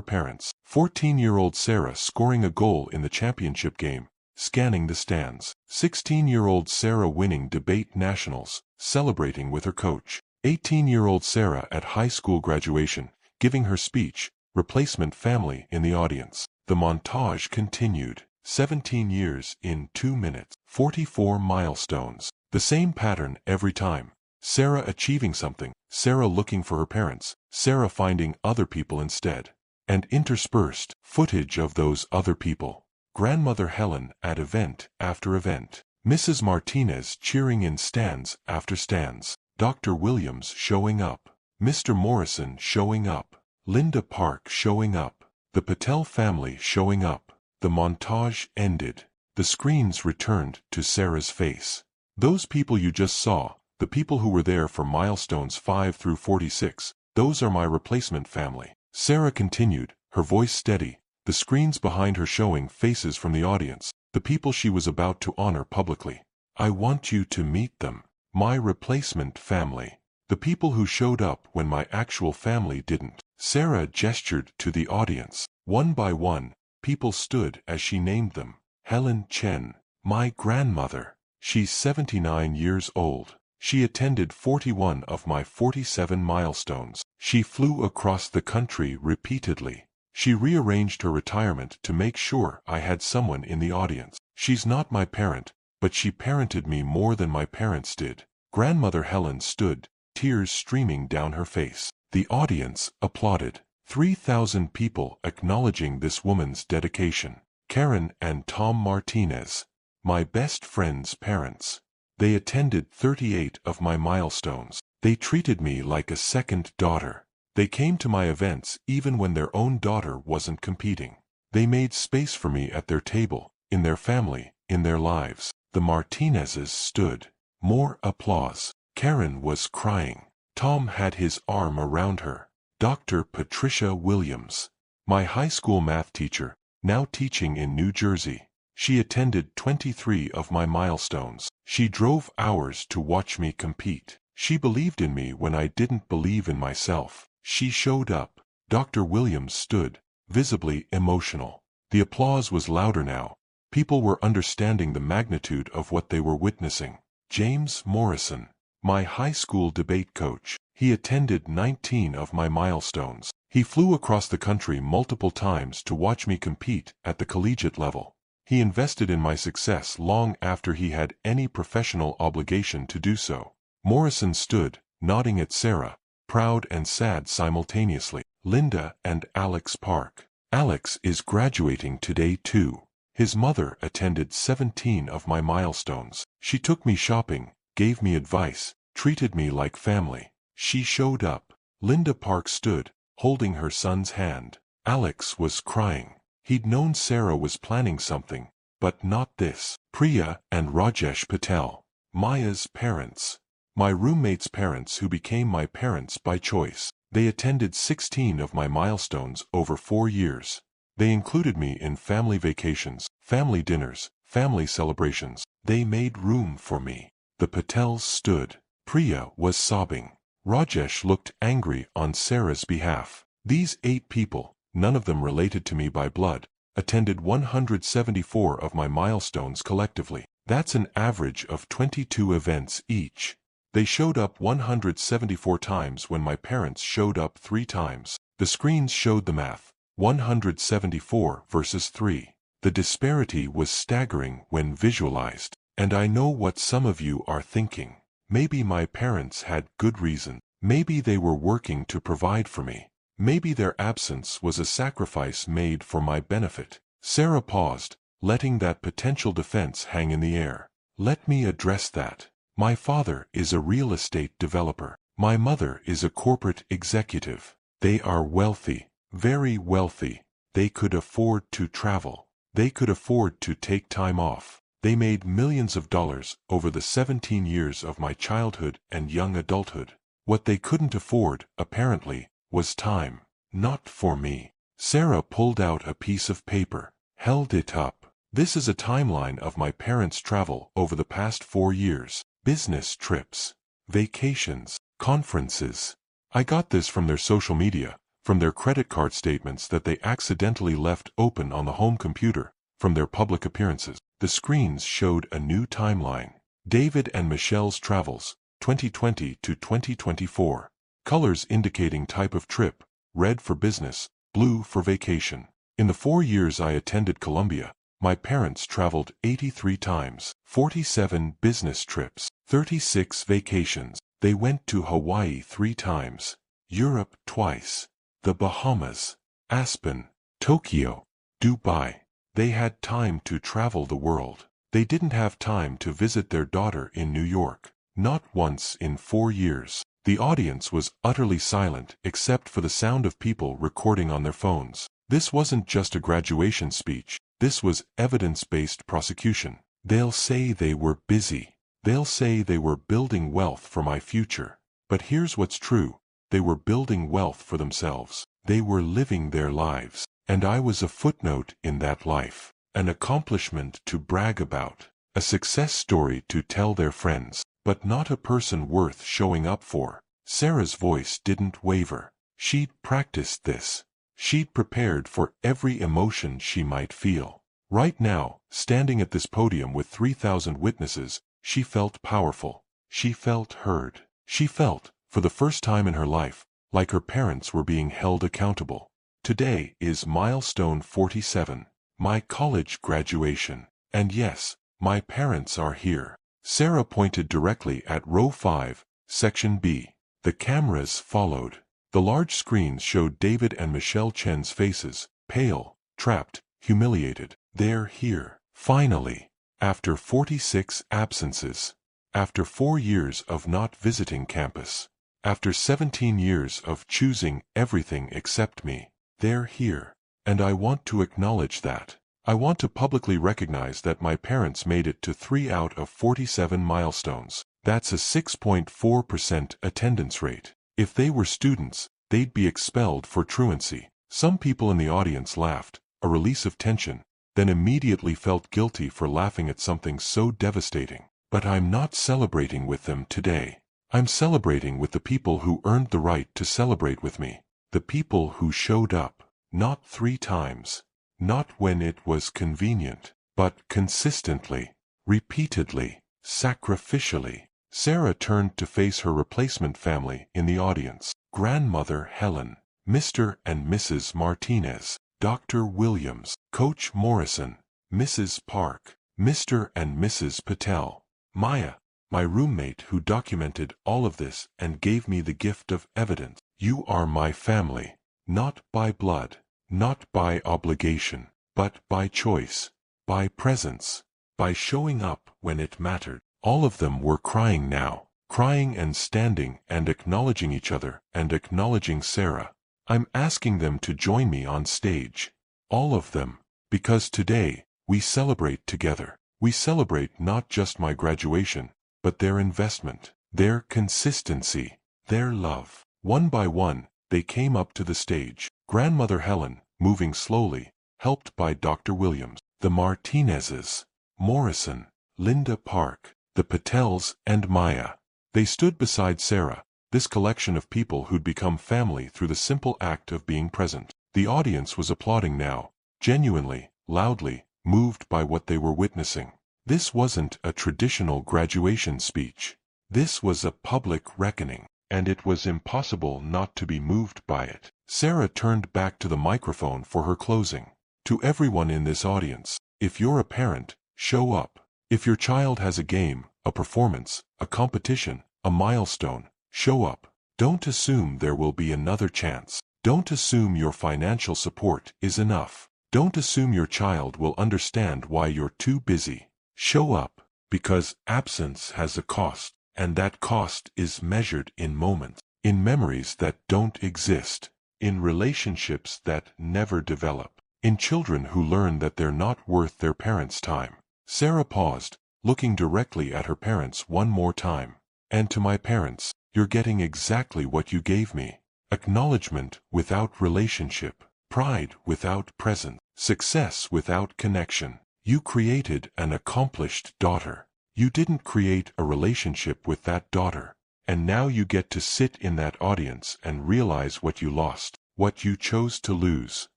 parents. 14-year-old Sarah scoring a goal in the championship game, scanning the stands. 16-year-old Sarah winning debate nationals, celebrating with her coach. 18-year-old Sarah at high school graduation, giving her speech, replacement family in the audience. The montage continued. 17 years in 2 minutes. 44 milestones. The same pattern every time. Sarah achieving something, Sarah looking for her parents, Sarah finding other people instead. And interspersed, footage of those other people. Grandmother Helen at event after event. Mrs. Martinez cheering in stands after stands. Dr. Williams showing up. Mr. Morrison showing up. Linda Park showing up. The Patel family showing up. The montage ended. The screens returned to Sarah's face. Those people you just saw, the people who were there for milestones 5 through 46, those are my replacement family. Sarah continued, her voice steady, the screens behind her showing faces from the audience, the people she was about to honor publicly. I want you to meet them. My replacement family. The people who showed up when my actual family didn't. Sarah gestured to the audience. One by one, people stood as she named them. Helen Chen, my grandmother. She's 79 years old. She attended 41 of my 47 milestones. She flew across the country repeatedly. She rearranged her retirement to make sure I had someone in the audience. She's not my parent, but she parented me more than my parents did. Grandmother Helen stood, tears streaming down her face. The audience applauded. 3,000 people acknowledging this woman's dedication. Karen and Tom Martinez, my best friend's parents. They attended 38 of my milestones. They treated me like a second daughter. They came to my events even when their own daughter wasn't competing. They made space for me at their table, in their family, in their lives. The Martinezes stood. More applause. Karen was crying. Tom had his arm around her. Dr. Patricia Williams, my high school math teacher, now teaching in New Jersey. She attended 23 of my milestones. She drove hours to watch me compete. She believed in me when I didn't believe in myself. She showed up. Dr. Williams stood, visibly emotional. The applause was louder now. People were understanding the magnitude of what they were witnessing. James Morrison, my high school debate coach. He attended 19 of my milestones. He flew across the country multiple times to watch me compete at the collegiate level. He invested in my success long after he had any professional obligation to do so. Morrison stood, nodding at Sarah, proud and sad simultaneously. Linda and Alex Park. Alex is graduating today too. His mother attended 17 of my milestones. She took me shopping, gave me advice, treated me like family. She showed up. Linda Park stood, holding her son's hand. Alex was crying. He'd known Sarah was planning something, but not this. Priya and Rajesh Patel, Maya's parents. My roommate's parents who became my parents by choice. They attended 16 of my milestones over 4 years. They included me in family vacations, family dinners, family celebrations. They made room for me. The Patels stood. Priya was sobbing. Rajesh looked angry on Sarah's behalf. These 8 people, none of them related to me by blood, attended 174 of my milestones collectively. That's an average of 22 events each. They showed up 174 times when my parents showed up 3 times. The screens showed the math. 174 versus 3. The disparity was staggering when visualized. And I know what some of you are thinking. Maybe my parents had good reason. Maybe they were working to provide for me. Maybe their absence was a sacrifice made for my benefit. Sarah paused, letting that potential defense hang in the air. Let me address that. My father is a real estate developer. My mother is a corporate executive. They are wealthy, very wealthy. They could afford to travel. They could afford to take time off. They made millions of dollars over the 17 years of my childhood and young adulthood. What they couldn't afford, apparently, was time. Not for me. Sarah pulled out a piece of paper, held it up. This is a timeline of my parents' travel over the past 4 years. Business trips, vacations, conferences. I got this from their social media, from their credit card statements that they accidentally left open on the home computer, from their public appearances. The screens showed a new timeline. David and Michelle's travels, 2020 to 2024. Colors indicating type of trip, red for business, blue for vacation. In the 4 years I attended Columbia, my parents traveled 83 times, 47 business trips, 36 vacations. They went to Hawaii 3 times, Europe twice, the Bahamas, Aspen, Tokyo, Dubai. They had time to travel the world. They didn't have time to visit their daughter in New York. Not once in 4 years. The audience was utterly silent except for the sound of people recording on their phones. This wasn't just a graduation speech. This was evidence-based prosecution. They'll say they were busy. They'll say they were building wealth for my future. But here's what's true. They were building wealth for themselves. They were living their lives. And I was a footnote in that life. An accomplishment to brag about. A success story to tell their friends. But not a person worth showing up for. Sarah's voice didn't waver. She'd practiced this. She'd prepared for every emotion she might feel. Right now, standing at this podium with 3,000 witnesses, she felt powerful. She felt heard. She felt, for the first time in her life, like her parents were being held accountable. Today is milestone 47, my college graduation. And yes, my parents are here. Sarah pointed directly at row 5, section B. The cameras followed. The large screens showed David and Michelle Chen's faces, pale, trapped, humiliated. They're here. Finally. After 46 absences. After 4 years of not visiting campus. After 17 years of choosing everything except me. They're here. And I want to acknowledge that. I want to publicly recognize that my parents made it to 3 out of 47 milestones. That's a 6.4% attendance rate. If they were students, they'd be expelled for truancy. Some people in the audience laughed, a release of tension, then immediately felt guilty for laughing at something so devastating. But I'm not celebrating with them today. I'm celebrating with the people who earned the right to celebrate with me. The people who showed up, not 3 times. Not when it was convenient, but consistently, repeatedly, sacrificially. Sarah turned to face her replacement family in the audience. Grandmother Helen, Mr. and Mrs. Martinez, Dr. Williams, Coach Morrison, Mrs. Park, Mr. and Mrs. Patel, Maya, my roommate who documented all of this and gave me the gift of evidence. You are my family, not by blood. Not by obligation, but by choice, by presence, by showing up when it mattered. All of them were crying now, crying and standing and acknowledging each other and acknowledging Sarah. I'm asking them to join me on stage. All of them, because today, we celebrate together. We celebrate not just my graduation, but their investment, their consistency, their love. One by one, they came up to the stage. Grandmother Helen, moving slowly, helped by Dr. Williams, the Martinezes, Morrison, Linda Park, the Patels and Maya. They stood beside Sarah, this collection of people who'd become family through the simple act of being present. The audience was applauding now, genuinely, loudly, moved by what they were witnessing. This wasn't a traditional graduation speech. This was a public reckoning. And it was impossible not to be moved by it. Sarah turned back to the microphone for her closing. To everyone in this audience, if you're a parent, show up. If your child has a game, a performance, a competition, a milestone, show up. Don't assume there will be another chance. Don't assume your financial support is enough. Don't assume your child will understand why you're too busy. Show up, because absence has a cost. And that cost is measured in moments, in memories that don't exist, in relationships that never develop, in children who learn that they're not worth their parents' time. Sarah paused, looking directly at her parents one more time. And to my parents, you're getting exactly what you gave me. Acknowledgement without relationship, pride without presence, success without connection. You created an accomplished daughter. You didn't create a relationship with that daughter, and now you get to sit in that audience and realize what you lost, what you chose to lose.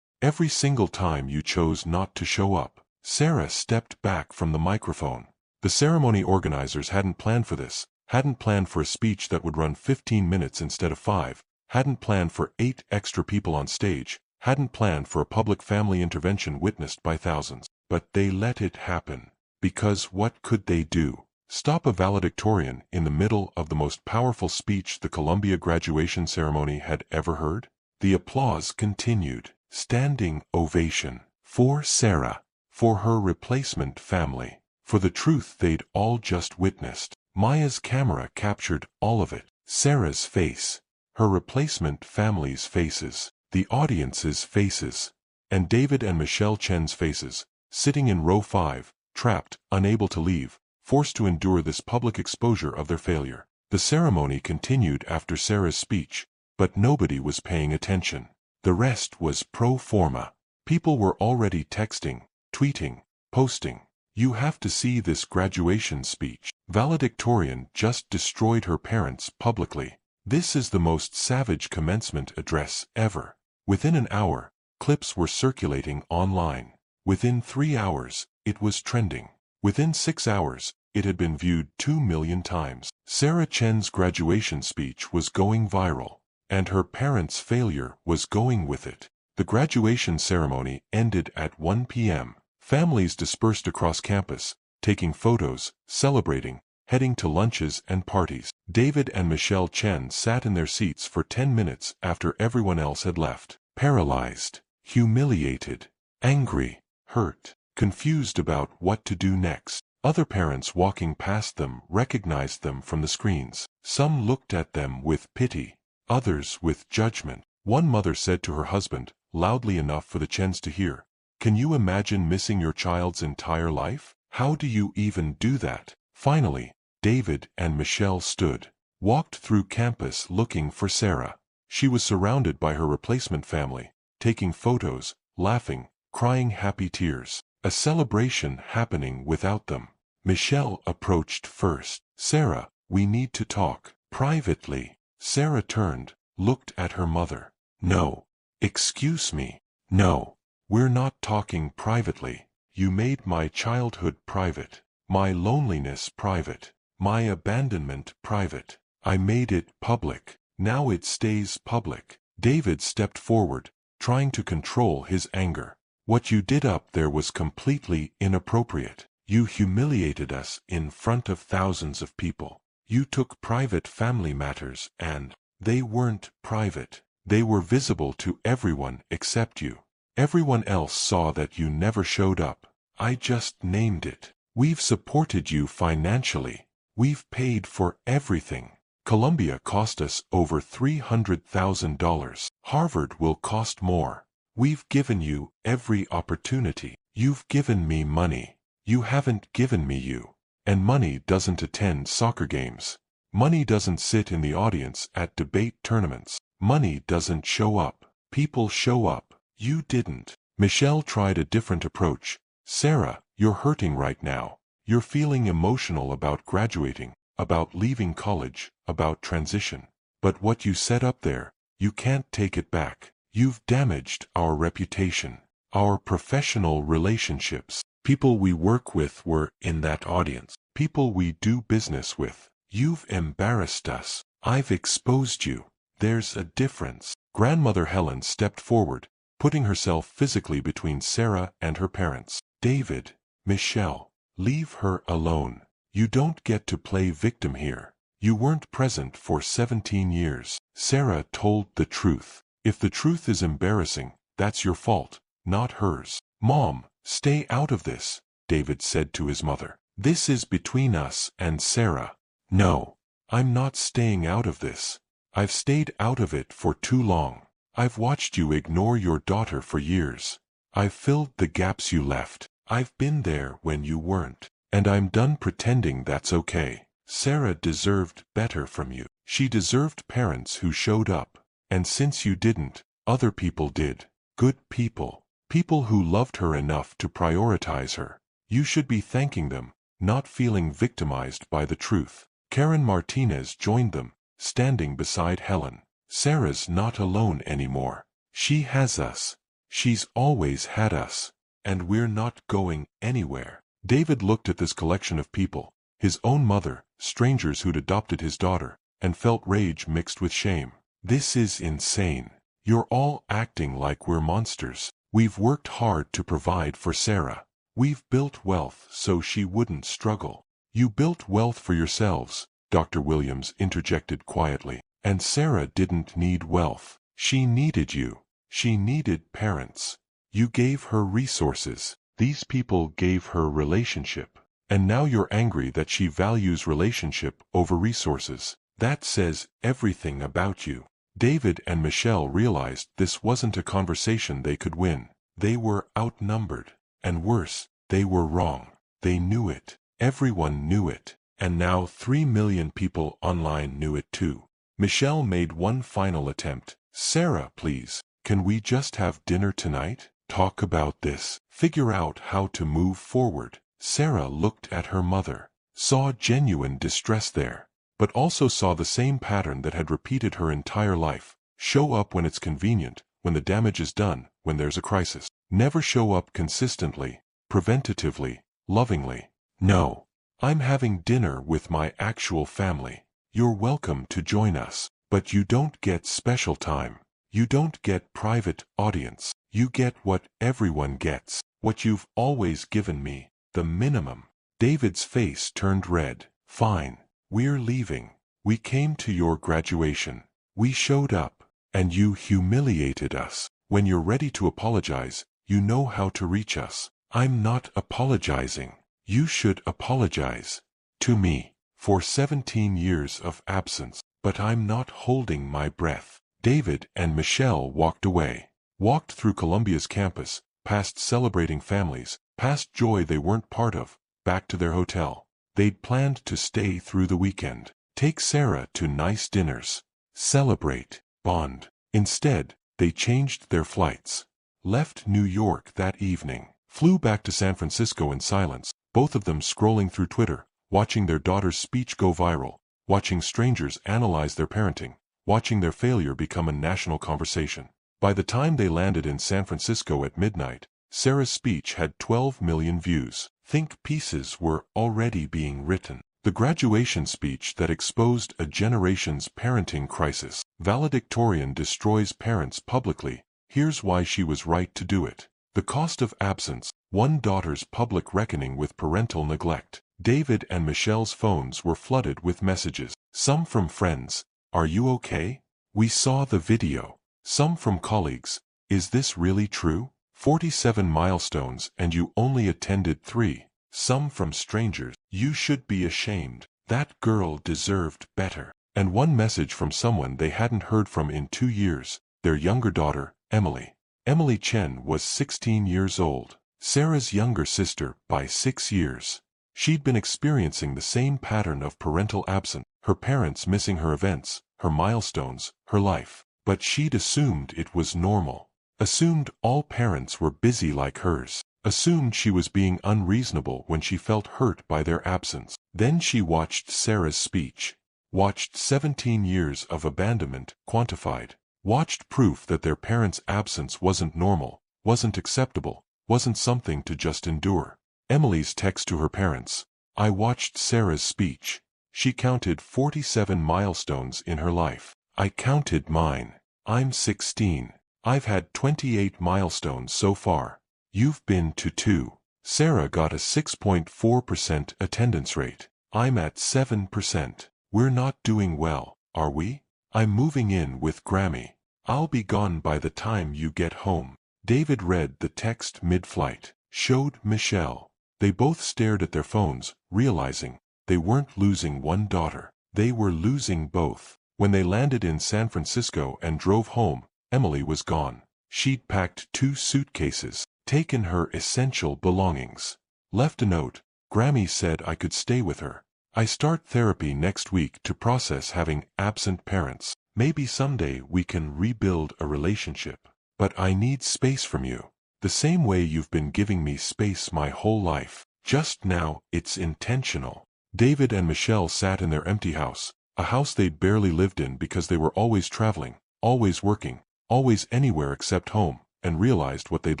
Every single time you chose not to show up, Sarah stepped back from the microphone. The ceremony organizers hadn't planned for this, hadn't planned for a speech that would run 15 minutes instead of 5, hadn't planned for 8 extra people on stage, hadn't planned for a public family intervention witnessed by thousands. But they let it happen. Because what could they do? Stop a valedictorian in the middle of the most powerful speech the Columbia graduation ceremony had ever heard? The applause continued. Standing ovation. For Sarah. For her replacement family. For the truth they'd all just witnessed. Maya's camera captured all of it. Sarah's face. Her replacement family's faces. The audience's faces. And David and Michelle Chen's faces. Sitting in row 5, trapped, unable to leave, forced to endure this public exposure of their failure. The ceremony continued after Sarah's speech, but nobody was paying attention. The rest was pro forma. People were already texting, tweeting, posting. You have to see this graduation speech. Valedictorian just destroyed her parents publicly. This is the most savage commencement address ever. Within an hour, clips were circulating online. Within 3 hours, it was trending. Within 6 hours, it had been viewed 2 million times. Sarah Chen's graduation speech was going viral, and her parents' failure was going with it. The graduation ceremony ended at 1 p.m. Families dispersed across campus, taking photos, celebrating, heading to lunches and parties. David and Michelle Chen sat in their seats for 10 minutes after everyone else had left. Paralyzed, humiliated, angry, hurt, confused about what to do next. Other parents walking past them recognized them from the screens. Some looked at them with pity, others with judgment. One mother said to her husband, loudly enough for the Chens to hear, "Can you imagine missing your child's entire life? How do you even do that?" Finally, David and Michelle stood, walked through campus looking for Sarah. She was surrounded by her replacement family, taking photos, laughing, crying happy tears. A celebration happening without them. Michelle approached first. "Sarah, we need to talk. Privately." Sarah turned, looked at her mother. "No. Excuse me. No. We're not talking privately. You made my childhood private. My loneliness private. My abandonment private. I made it public. Now it stays public." David stepped forward, trying to control his anger. "What you did up there was completely inappropriate. You humiliated us in front of thousands of people. You took private family matters and they weren't private. They were visible to everyone except you. Everyone else saw that you never showed up. I just named it. We've supported you financially. We've paid for everything. Columbia cost us over $300,000. Harvard will cost more. We've given you every opportunity. You've given me money. You haven't given me you. And money doesn't attend soccer games. Money doesn't sit in the audience at debate tournaments. Money doesn't show up. People show up. You didn't." Michelle tried a different approach. "Sarah, you're hurting right now. You're feeling emotional about graduating, about leaving college, about transition. But what you set up there, you can't take it back. You've damaged our reputation, our professional relationships. People we work with were in that audience. People we do business with. You've embarrassed us. I've exposed you. There's a difference." Grandmother Helen stepped forward, putting herself physically between Sarah and her parents. "David, Michelle, leave her alone. You don't get to play victim here. You weren't present for 17 years. Sarah told the truth. If the truth is embarrassing, that's your fault, not hers." "Mom, stay out of this," David said to his mother. "This is between us and Sarah." "No, I'm not staying out of this. I've stayed out of it for too long. I've watched you ignore your daughter for years. I've filled the gaps you left. I've been there when you weren't. And I'm done pretending that's okay. Sarah deserved better from you. She deserved parents who showed up. And since you didn't, other people did. Good people. People who loved her enough to prioritize her. You should be thanking them, not feeling victimized by the truth." Karen Martinez joined them, standing beside Helen. "Sarah's not alone anymore. She has us. She's always had us. and we're not going anywhere. David looked at this collection of people, his own mother, strangers who'd adopted his daughter, and felt rage mixed with shame. This is insane. You're all acting like we're monsters. We've worked hard to provide for Sarah. We've built wealth so she wouldn't struggle. You built wealth for yourselves, Dr. Williams interjected quietly. And Sarah didn't need wealth. She needed you. She needed parents. You gave her resources. These people gave her relationship. And now you're angry that she values relationship over resources. That says everything about you. David and Michelle realized this wasn't a conversation they could win. They were outnumbered. And worse, they were wrong. They knew it. Everyone knew it. And now 3 million people online knew it too. Michelle made one final attempt. Sarah, please, can we just have dinner tonight? Talk about this. Figure out how to move forward. Sarah looked at her mother, saw genuine distress there, but also saw the same pattern that had repeated her entire life. Show up when it's convenient, when the damage is done, when there's a crisis. Never show up consistently, preventatively, lovingly. No. I'm having dinner with my actual family. You're welcome to join us, but you don't get special time. You don't get private audience. You get what everyone gets, what you've always given me, the minimum. David's face turned red. Fine. We're leaving. We came to your graduation. We showed up, and you humiliated us. When you're ready to apologize, you know how to reach us. I'm not apologizing. You should apologize to me for 17 years of absence, but I'm not holding my breath. David and Michelle walked away, walked through Columbia's campus, past celebrating families, past joy they weren't part of, back to their hotel. They'd planned to stay through the weekend, take Sarah to nice dinners, celebrate, bond. Instead, they changed their flights, left New York that evening, flew back to San Francisco in silence, both of them scrolling through Twitter, watching their daughter's speech go viral, watching strangers analyze their parenting, watching their failure become a national conversation. By the time they landed in San Francisco at midnight, Sarah's speech had 12 million views. Think pieces were already being written. The graduation speech that exposed a generation's parenting crisis. Valedictorian destroys parents publicly. Here's why she was right to do it. The cost of absence. One daughter's public reckoning with parental neglect. David and Michelle's phones were flooded with messages. Some from friends. Are you okay? We saw the video. Some from colleagues. Is this really true? 47 milestones and you only attended 3. Some from strangers. You should be ashamed. That girl deserved better. And one message from someone they hadn't heard from in 2 years. Their younger daughter, Emily. Emily Chen was 16 years old. Sarah's younger sister by 6 years. She'd been experiencing the same pattern of parental absence, her parents missing her events, her milestones, her life. But she'd assumed it was normal. Assumed all parents were busy like hers. Assumed she was being unreasonable when she felt hurt by their absence. Then she watched Sarah's speech. Watched 17 years of abandonment quantified. Watched proof that their parents' absence wasn't normal, wasn't acceptable, wasn't something to just endure. Emily's text to her parents. I watched Sarah's speech. She counted 47 milestones in her life. I counted mine. I'm 16. I've had 28 milestones so far. You've been to 2. Sarah got a 6.4% attendance rate. I'm at 7%. We're not doing well, are we? I'm moving in with Grammy. I'll be gone by the time you get home. David read the text mid-flight. Showed Michelle. They both stared at their phones, realizing they weren't losing one daughter. They were losing both. When they landed in San Francisco and drove home, Emily was gone. She'd packed 2 suitcases, taken her essential belongings. Left a note. Grammy said I could stay with her. I start therapy next week to process having absent parents. Maybe someday we can rebuild a relationship. But I need space from you. The same way you've been giving me space my whole life. Just now, it's intentional. David and Michelle sat in their empty house, a house they'd barely lived in because they were always traveling, always working, always anywhere except home, and realized what they'd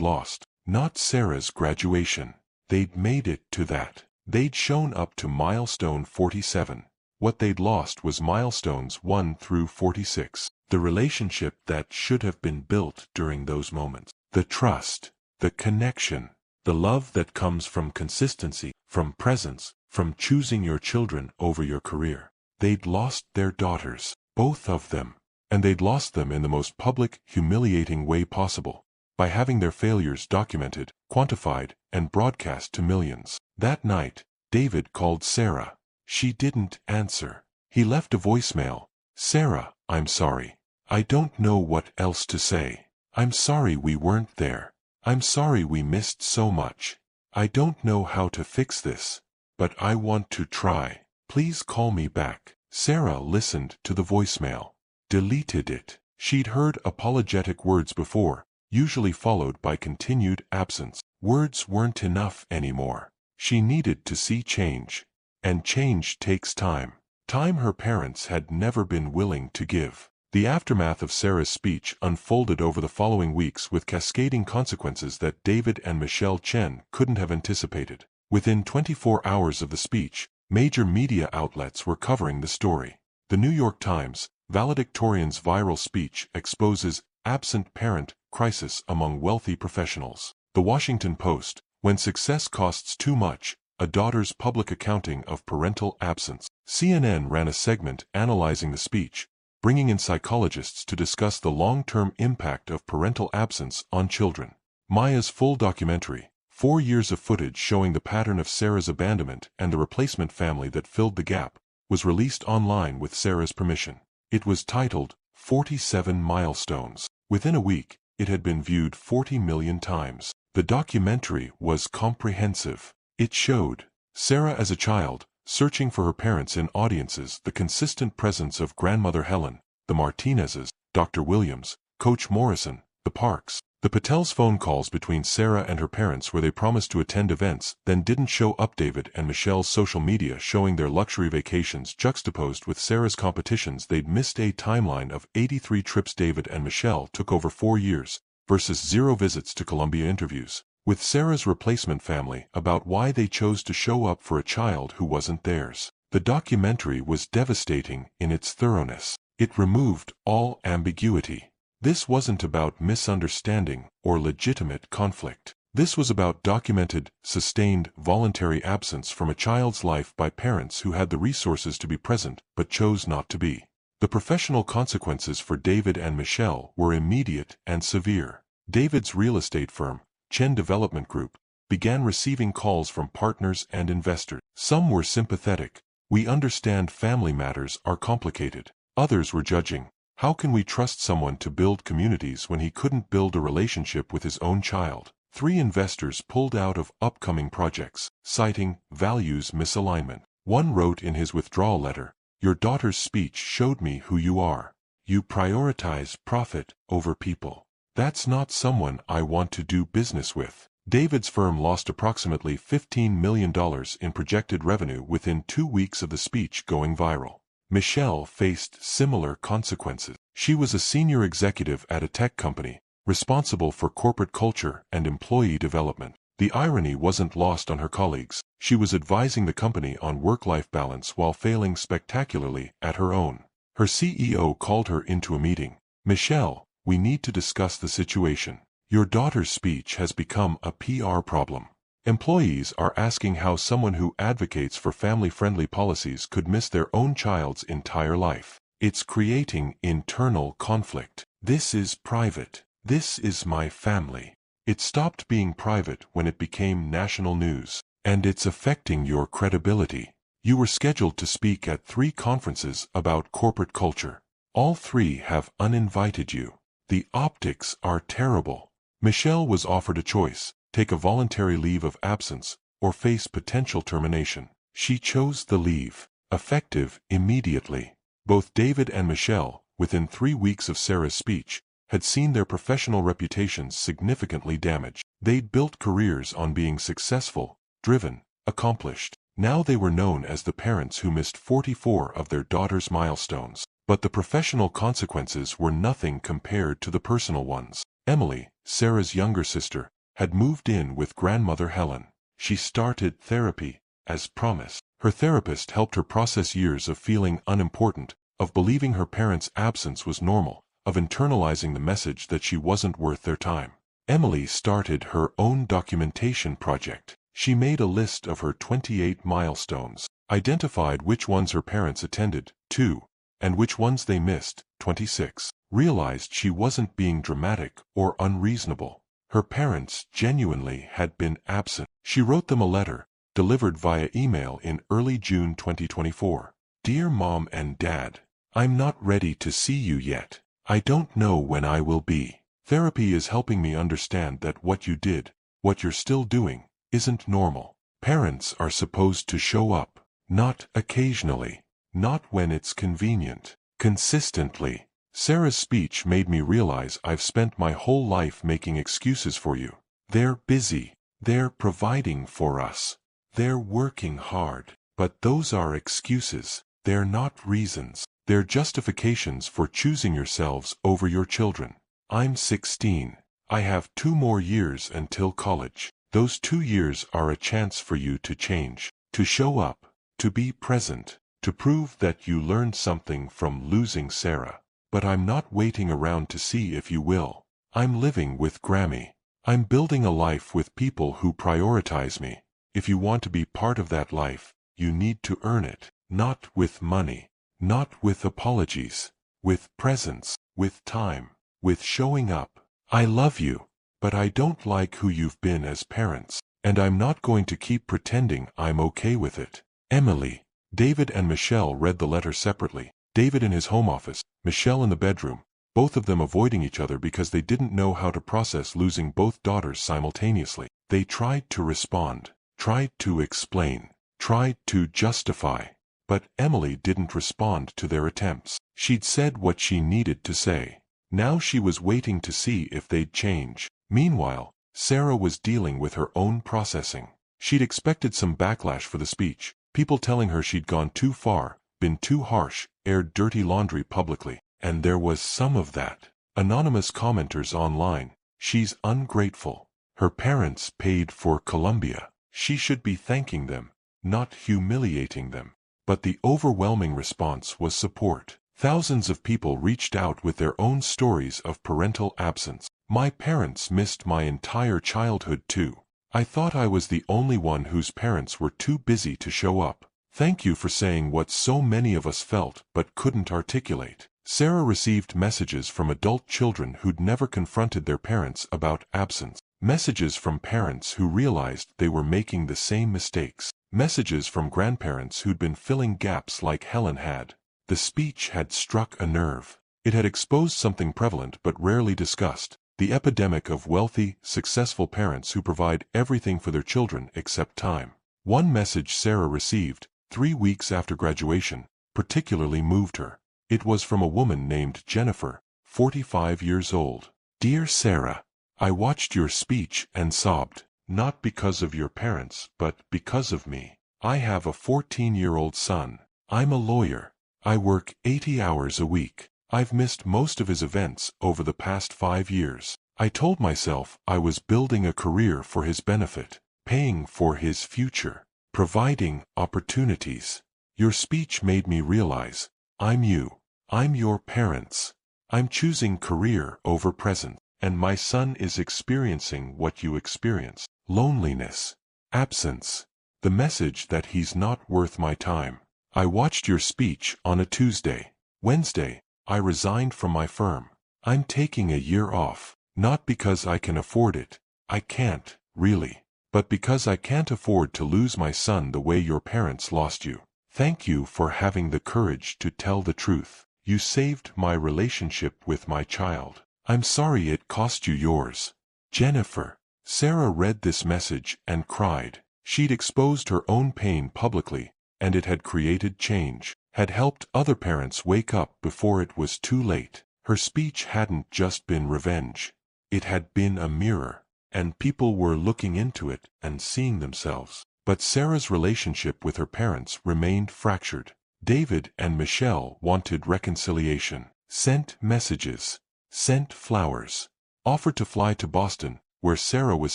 lost. not Sarah's graduation. They'd made it to that. They'd shown up to milestone 47. What they'd lost was milestones 1 through 46. The relationship that should have been built during those moments. The trust, the connection, the love that comes from consistency, from presence, from choosing your children over your career. They'd lost their daughters, both of them. And they'd lost them in the most public, humiliating way possible, by having their failures documented, quantified, and broadcast to millions. That night, David called Sarah. She didn't answer. He left a voicemail. "Sarah, I'm sorry. I don't know what else to say. I'm sorry we weren't there. I'm sorry we missed so much. I don't know how to fix this, but I want to try. Please call me back." Sarah listened to the voicemail. Deleted it. She'd heard apologetic words before, usually followed by continued absence. Words weren't enough anymore. She needed to see change. And change takes time. Time her parents had never been willing to give. The aftermath of Sarah's speech unfolded over the following weeks with cascading consequences that David and Michelle Chen couldn't have anticipated. Within 24 hours of the speech, major media outlets were covering the story. The New York Times, Valedictorian's viral speech exposes absent parent crisis among wealthy professionals. The Washington Post, when success costs too much, a daughter's public accounting of parental absence. CNN ran a segment analyzing the speech, bringing in psychologists to discuss the long-term impact of parental absence on children. Maya's full documentary, 4 years of footage showing the pattern of Sarah's abandonment and the replacement family that filled the gap, was released online with Sarah's permission. It was titled 47 Milestones. Within a week, it had been viewed 40 million times. The documentary was comprehensive. It showed Sarah as a child, searching for her parents in audiences, the consistent presence of grandmother Helen, the Martinezes, Dr. Williams, Coach Morrison, the Parks, the Patels' phone calls between Sarah and her parents where they promised to attend events, then didn't show up. David and Michelle's social media showing their luxury vacations juxtaposed with Sarah's competitions. They'd missed a timeline of 83 trips David and Michelle took over 4 years, versus 0 visits to Columbia interviews. With Sarah's replacement family about why they chose to show up for a child who wasn't theirs. The documentary was devastating in its thoroughness. It removed all ambiguity. This wasn't about misunderstanding or legitimate conflict. This was about documented, sustained, voluntary absence from a child's life by parents who had the resources to be present but chose not to be. The professional consequences for David and Michelle were immediate and severe. David's real estate firm, Chen Development Group, began receiving calls from partners and investors. Some were sympathetic. "We understand family matters are complicated." Others were judging. How can we trust someone to build communities when he couldn't build a relationship with his own child? 3 investors pulled out of upcoming projects, citing values misalignment. One wrote in his withdrawal letter, "Your daughter's speech showed me who you are. You prioritize profit over people. That's not someone I want to do business with." David's firm lost approximately $15 million in projected revenue within 2 weeks of the speech going viral. Michelle faced similar consequences. She was a senior executive at a tech company, responsible for corporate culture and employee development. The irony wasn't lost on her colleagues. She was advising the company on work-life balance while failing spectacularly at her own. Her CEO called her into a meeting. "Michelle, we need to discuss the situation. Your daughter's speech has become a PR problem. Employees are asking how someone who advocates for family-friendly policies could miss their own child's entire life. It's creating internal conflict. This is private. This is my family." It stopped being private when it became national news. "And it's affecting your credibility. You were scheduled to speak at 3 conferences about corporate culture. All 3 have uninvited you. The optics are terrible." Michelle was offered a choice: take a voluntary leave of absence, or face potential termination. She chose the leave, effective immediately. Both David and Michelle, within 3 weeks of Sarah's speech, had seen their professional reputations significantly damaged. They'd built careers on being successful, driven, accomplished. Now they were known as the parents who missed 44 of their daughter's milestones. But the professional consequences were nothing compared to the personal ones. Emily, Sarah's younger sister, had moved in with grandmother Helen. She started therapy, as promised. Her therapist helped her process years of feeling unimportant, of believing her parents' absence was normal, of internalizing the message that she wasn't worth their time. Emily started her own documentation project. She made a list of her 28 milestones, identified which ones her parents attended, 2, and which ones they missed, 26. Realized she wasn't being dramatic or unreasonable. Her parents genuinely had been absent. She wrote them a letter, delivered via email in early June 2024. Dear Mom and Dad, I'm not ready to see you yet. I don't know when I will be. Therapy is helping me understand that what you did, what you're still doing, isn't normal. Parents are supposed to show up, not occasionally, not when it's convenient, consistently. Sarah's speech made me realize I've spent my whole life making excuses for you. They're busy. They're providing for us. They're working hard. But those are excuses. They're not reasons. They're justifications for choosing yourselves over your children. I'm 16. I have 2 more years until college. Those 2 years are a chance for you to change, to show up, to be present, to prove that you learned something from losing Sarah. But I'm not waiting around to see if you will. I'm living with Grammy. I'm building a life with people who prioritize me. If you want to be part of that life, you need to earn it. Not with money. Not with apologies. With presence. With time. With showing up. I love you. But I don't like who you've been as parents. And I'm not going to keep pretending I'm okay with it. Emily. David and Michelle read the letter separately. David in his home office, Michelle in the bedroom, both of them avoiding each other because they didn't know how to process losing both daughters simultaneously. They tried to respond, tried to explain, tried to justify. But Emily didn't respond to their attempts. She'd said what she needed to say. Now she was waiting to see if they'd change. Meanwhile, Sarah was dealing with her own processing. She'd expected some backlash for the speech, people telling her she'd gone too far, been too harsh, aired dirty laundry publicly, and there was some of that. Anonymous commenters online, she's ungrateful. Her parents paid for Columbia. She should be thanking them, not humiliating them. But the overwhelming response was support. Thousands of people reached out with their own stories of parental absence. My parents missed my entire childhood too. I thought I was the only one whose parents were too busy to show up. Thank you for saying what so many of us felt but couldn't articulate. Sarah received messages from adult children who'd never confronted their parents about absence. Messages from parents who realized they were making the same mistakes. Messages from grandparents who'd been filling gaps like Helen had. The speech had struck a nerve. It had exposed something prevalent but rarely discussed. The epidemic of wealthy, successful parents who provide everything for their children except time. One message Sarah received, 3 weeks after graduation, particularly moved her. It was from a woman named Jennifer, 45 years old. Dear Sarah, I watched your speech and sobbed, not because of your parents, but because of me. I have a 14-year-old son. I'm a lawyer. I work 80 hours a week. I've missed most of his events over the past 5 years. I told myself I was building a career for his benefit, paying for his future, providing opportunities. Your speech made me realize, I'm you. I'm your parents. I'm choosing career over present, and my son is experiencing what you experience. Loneliness. Absence. The message that he's not worth my time. I watched your speech on a Tuesday. Wednesday, I resigned from my firm. I'm taking a year off, not because I can afford it. I can't, really. But because I can't afford to lose my son the way your parents lost you. Thank you for having the courage to tell the truth. You saved my relationship with my child. I'm sorry it cost you yours. Jennifer. Sarah read this message and cried. She'd exposed her own pain publicly, and it had created change, had helped other parents wake up before it was too late. Her speech hadn't just been revenge. It had been a mirror, and people were looking into it and seeing themselves. But Sarah's relationship with her parents remained fractured. David and Michelle wanted reconciliation, sent messages, sent flowers, offered to fly to Boston, where Sarah was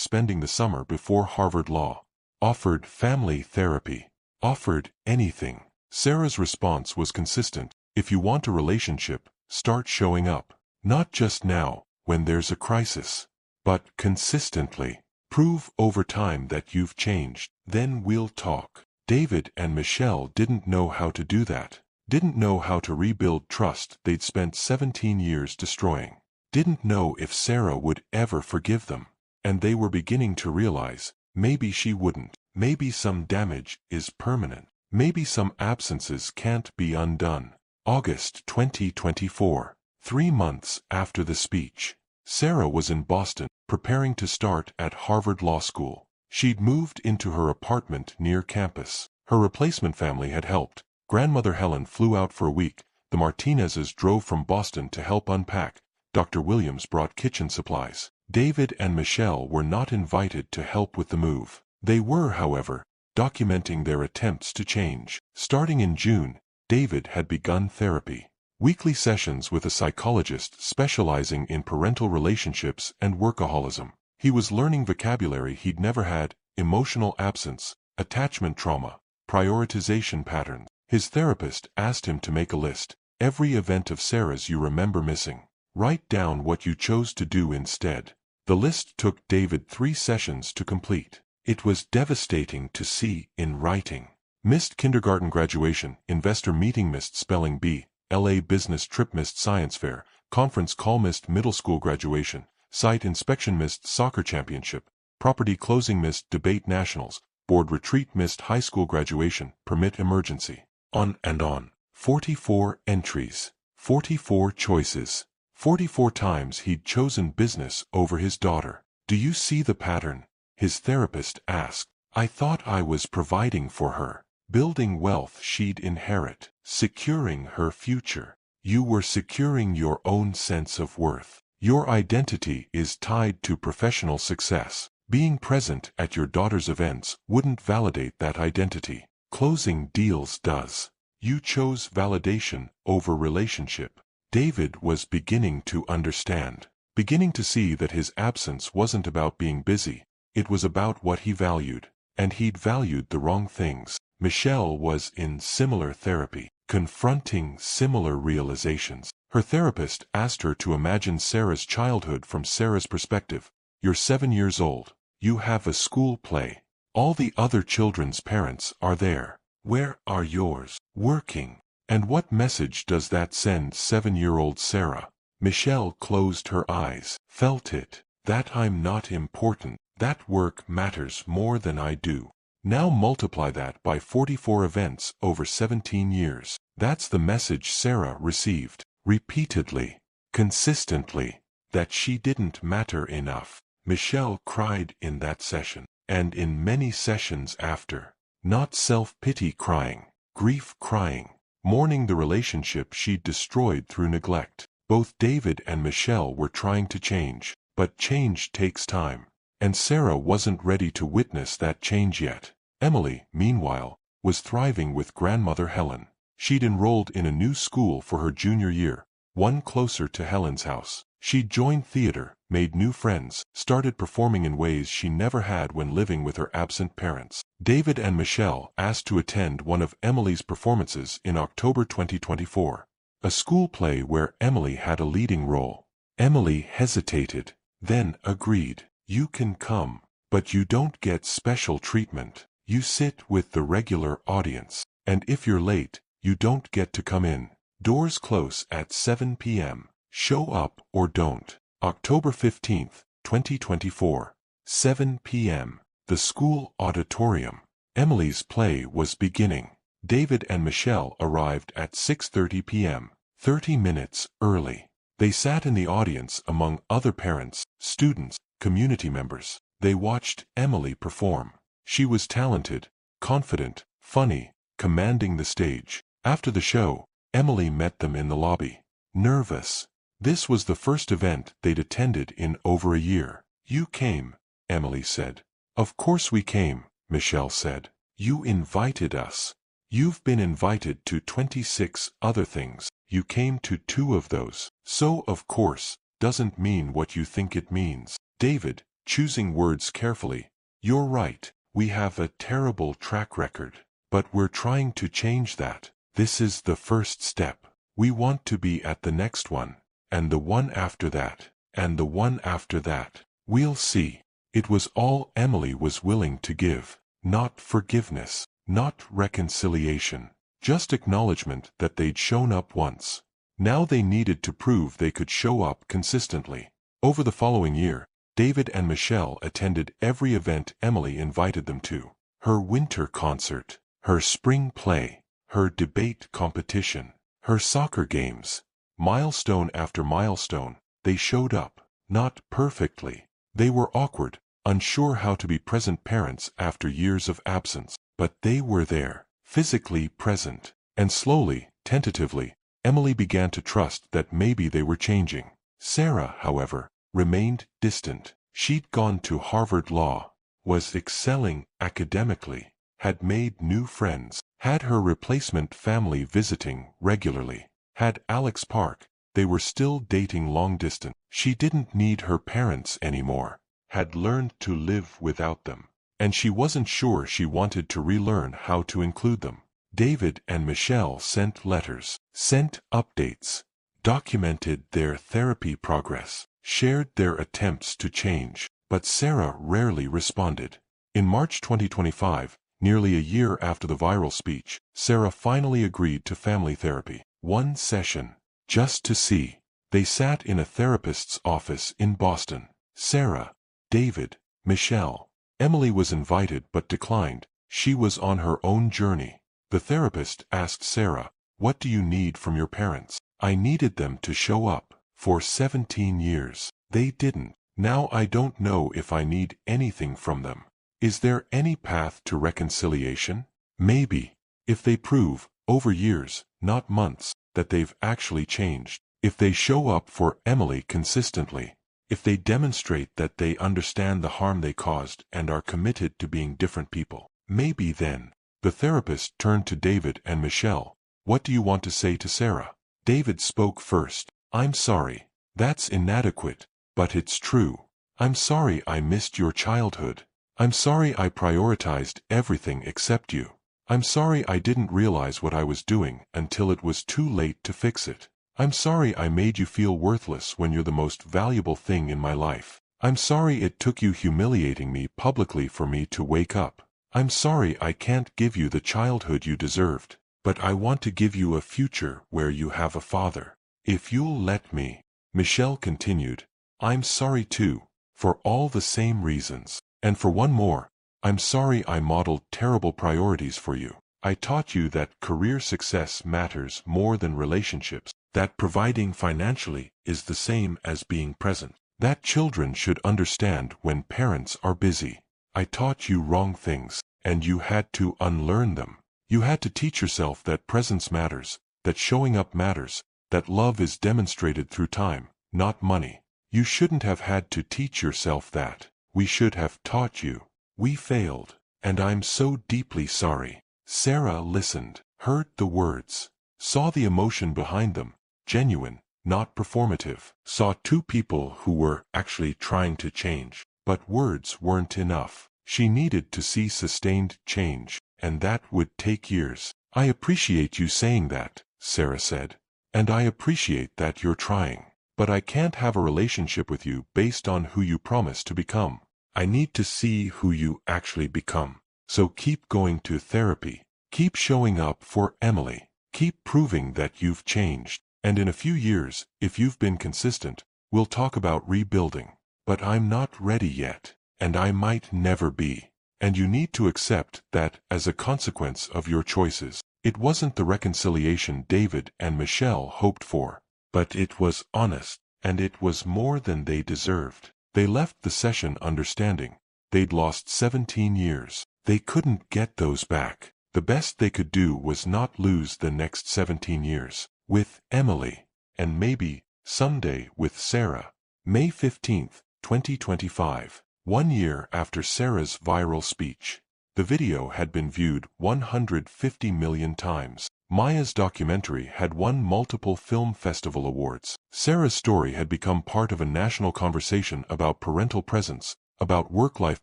spending the summer before Harvard Law. Offered family therapy. Offered anything. Sarah's response was consistent. If you want a relationship, start showing up. Not just now, when there's a crisis, but consistently. Prove over time that you've changed. Then we'll talk. David and Michelle didn't know how to do that. Didn't know how to rebuild trust they'd spent 17 years destroying. Didn't know if Sarah would ever forgive them. And they were beginning to realize, maybe she wouldn't. Maybe some damage is permanent. Maybe some absences can't be undone. August 2024. 3 months after the speech. Sarah was in Boston, preparing to start at Harvard Law School. She'd moved into her apartment near campus. Her replacement family had helped. Grandmother Helen flew out for a week. The Martinezes drove from Boston to help unpack. Dr. Williams brought kitchen supplies. David and Michelle were not invited to help with the move. They were, however, documenting their attempts to change. Starting in June, David had begun therapy. Weekly sessions with a psychologist specializing in parental relationships and workaholism. He was learning vocabulary he'd never had: emotional absence, attachment trauma, prioritization patterns. His therapist asked him to make a list. Every event of Sarah's you remember missing. Write down what you chose to do instead. The list took David 3 sessions to complete. It was devastating to see in writing. Missed kindergarten graduation, investor meeting, missed spelling bee, LA business trip, missed science fair, conference call, missed middle school graduation, site inspection, missed soccer championship, property closing, missed debate nationals, board retreat, missed high school graduation, permit emergency. On and on. 44 entries. 44 choices. 44 times he'd chosen business over his daughter. Do you see the pattern? His therapist asked. I thought I was providing for her, building wealth she'd inherit, securing her future. You were securing your own sense of worth. Your identity is tied to professional success. Being present at your daughter's events wouldn't validate that identity. Closing deals does. You chose validation over relationship. David was beginning to understand. Beginning to see that his absence wasn't about being busy. It was about what he valued. And he'd valued the wrong things. Michelle was in similar therapy, confronting similar realizations. Her therapist asked her to imagine Sarah's childhood from Sarah's perspective. You're 7 years old. You have a school play. All the other children's parents are there. Where are yours? Working. And what message does that send 7-year-old Sarah? Michelle closed her eyes, felt it. That I'm not important. That work matters more than I do. Now multiply that by 44 events over 17 years. That's the message Sarah received, repeatedly, consistently, that she didn't matter enough. Michelle cried in that session, and in many sessions after. Not self-pity crying, grief crying, mourning the relationship she'd destroyed through neglect. Both David and Michelle were trying to change, but change takes time. And Sarah wasn't ready to witness that change yet. Emily, meanwhile, was thriving with grandmother Helen. She'd enrolled in a new school for her junior year, one closer to Helen's house. She'd joined theater, made new friends, started performing in ways she never had when living with her absent parents. David and Michelle asked to attend one of Emily's performances in October 2024. A school play where Emily had a leading role. Emily hesitated, then agreed. You can come, but you don't get special treatment. You sit with the regular audience, and if you're late, you don't get to come in. Doors close at 7 p.m. Show up or don't. October 15th, 2024. 7 p.m. The school auditorium. Emily's play was beginning. David and Michelle arrived at 6:30 p.m., 30 minutes early. They sat in the audience among other parents, students, community members. They watched Emily perform. She was talented, confident, funny, commanding the stage. After the show, Emily met them in the lobby. Nervous. This was the first event they'd attended in over a year. You came, Emily said. Of course we came, Michelle said. You invited us. You've been invited to 26 other things. You came to 2 of those. So of course, doesn't mean what you think it means. David, choosing words carefully. "You're right, we have a terrible track record. But we're trying to change that. This is the first step. We want to be at the next one, and the one after that, and the one after that. We'll see." It was all Emily was willing to give. Not forgiveness, not reconciliation, just acknowledgement that they'd shown up once. Now they needed to prove they could show up consistently. Over the following year, David and Michelle attended every event Emily invited them to. Her winter concert, her spring play, her debate competition, her soccer games. Milestone after milestone, they showed up. Not perfectly. They were awkward, unsure how to be present parents after years of absence, but they were there, physically present. And slowly, tentatively, Emily began to trust that maybe they were changing. Sarah, however, remained distant. She'd gone to Harvard Law, was excelling academically, had made new friends, had her replacement family visiting regularly, had Alex Park. They were still dating long distance. She didn't need her parents anymore, had learned to live without them, and she wasn't sure she wanted to relearn how to include them. David and Michelle sent letters, sent updates, documented their therapy progress, shared their attempts to change, but Sarah rarely responded. In March 2025, nearly a year after the viral speech, Sarah finally agreed to family therapy. One session, just to see. They sat in a therapist's office in Boston. Sarah, David, Michelle. Emily was invited but declined. She was on her own journey. The therapist asked Sarah, "What do you need from your parents?" "I needed them to show up. For 17 years. They didn't. Now I don't know if I need anything from them. Is there any path to reconciliation? Maybe. If they prove, over years, not months, that they've actually changed. If they show up for Emily consistently. If they demonstrate that they understand the harm they caused and are committed to being different people. Maybe then." The therapist turned to David and Michelle. "What do you want to say to Sarah?" David spoke first. "I'm sorry. That's inadequate, but it's true. I'm sorry I missed your childhood. I'm sorry I prioritized everything except you. I'm sorry I didn't realize what I was doing until it was too late to fix it. I'm sorry I made you feel worthless when you're the most valuable thing in my life. I'm sorry it took you humiliating me publicly for me to wake up. I'm sorry I can't give you the childhood you deserved, but I want to give you a future where you have a father. If you'll let me." Michelle continued, "I'm sorry too, for all the same reasons. And for one more, I'm sorry I modeled terrible priorities for you. I taught you that career success matters more than relationships, that providing financially is the same as being present, that children should understand when parents are busy. I taught you wrong things, and you had to unlearn them. You had to teach yourself that presence matters, that showing up matters, that love is demonstrated through time, not money. You shouldn't have had to teach yourself that. We should have taught you. We failed, and I'm so deeply sorry." Sarah listened, heard the words, saw the emotion behind them, genuine, not performative, saw two people who were actually trying to change. But words weren't enough. She needed to see sustained change, and that would take years. "I appreciate you saying that," Sarah said. "And I appreciate that you're trying. But I can't have a relationship with you based on who you promise to become. I need to see who you actually become. So keep going to therapy. Keep showing up for Emily. Keep proving that you've changed. And in a few years, if you've been consistent, we'll talk about rebuilding. But I'm not ready yet, and I might never be. And you need to accept that, as a consequence of your choices, it wasn't the reconciliation David and Michelle hoped for. But it was honest, and it was more than they deserved." They left the session understanding. They'd lost 17 years. They couldn't get those back. The best they could do was not lose the next 17 years. With Emily. And maybe, someday with Sarah. May 15, 2025. 1 year after Sarah's viral speech. The video had been viewed 150 million times. Maya's documentary had won multiple film festival awards. Sarah's story had become part of a national conversation about parental presence, about work-life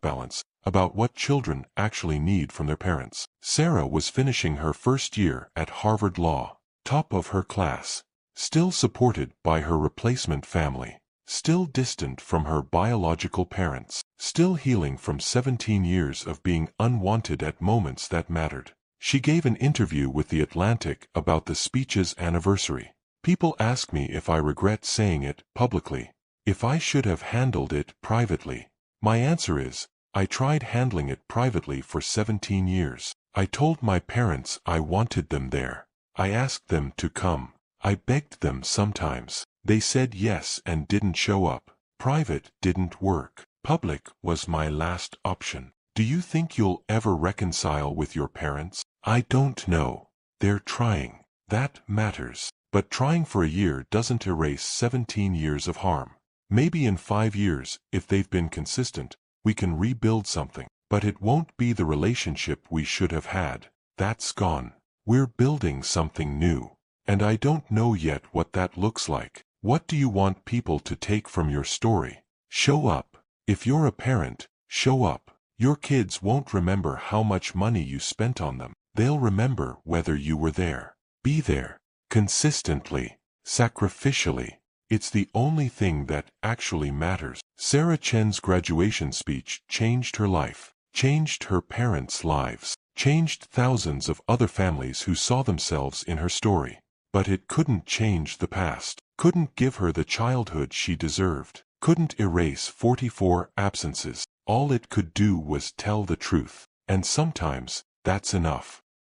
balance, about what children actually need from their parents. Sarah was finishing her first year at Harvard Law, top of her class, still supported by her replacement family, still distant from her biological parents, still healing from 17 years of being unwanted at moments that mattered. She gave an interview with The Atlantic about the speech's anniversary. People ask me if I regret saying it publicly, if I should have handled it privately. My answer is, I tried handling it privately for 17 years. I told my parents I wanted them there. I asked them to come. I begged them sometimes. They said yes and didn't show up. Private didn't work. Public was my last option. Do you think you'll ever reconcile with your parents? I don't know. They're trying. That matters. But trying for a year doesn't erase 17 years of harm. Maybe in 5 years, if they've been consistent, we can rebuild something. But it won't be the relationship we should have had. That's gone. We're building something new. And I don't know yet what that looks like. What do you want people to take from your story? Show up. If you're a parent, show up. Your kids won't remember how much money you spent on them. They'll remember whether you were there. Be there. Consistently. Sacrificially. It's the only thing that actually matters. Sarah Chen's graduation speech changed her life, changed her parents' lives, changed thousands of other families who saw themselves in her story. But it couldn't change the past, couldn't give her the childhood she deserved, couldn't erase 44 absences. All it could do was tell the truth. And sometimes, that's enough.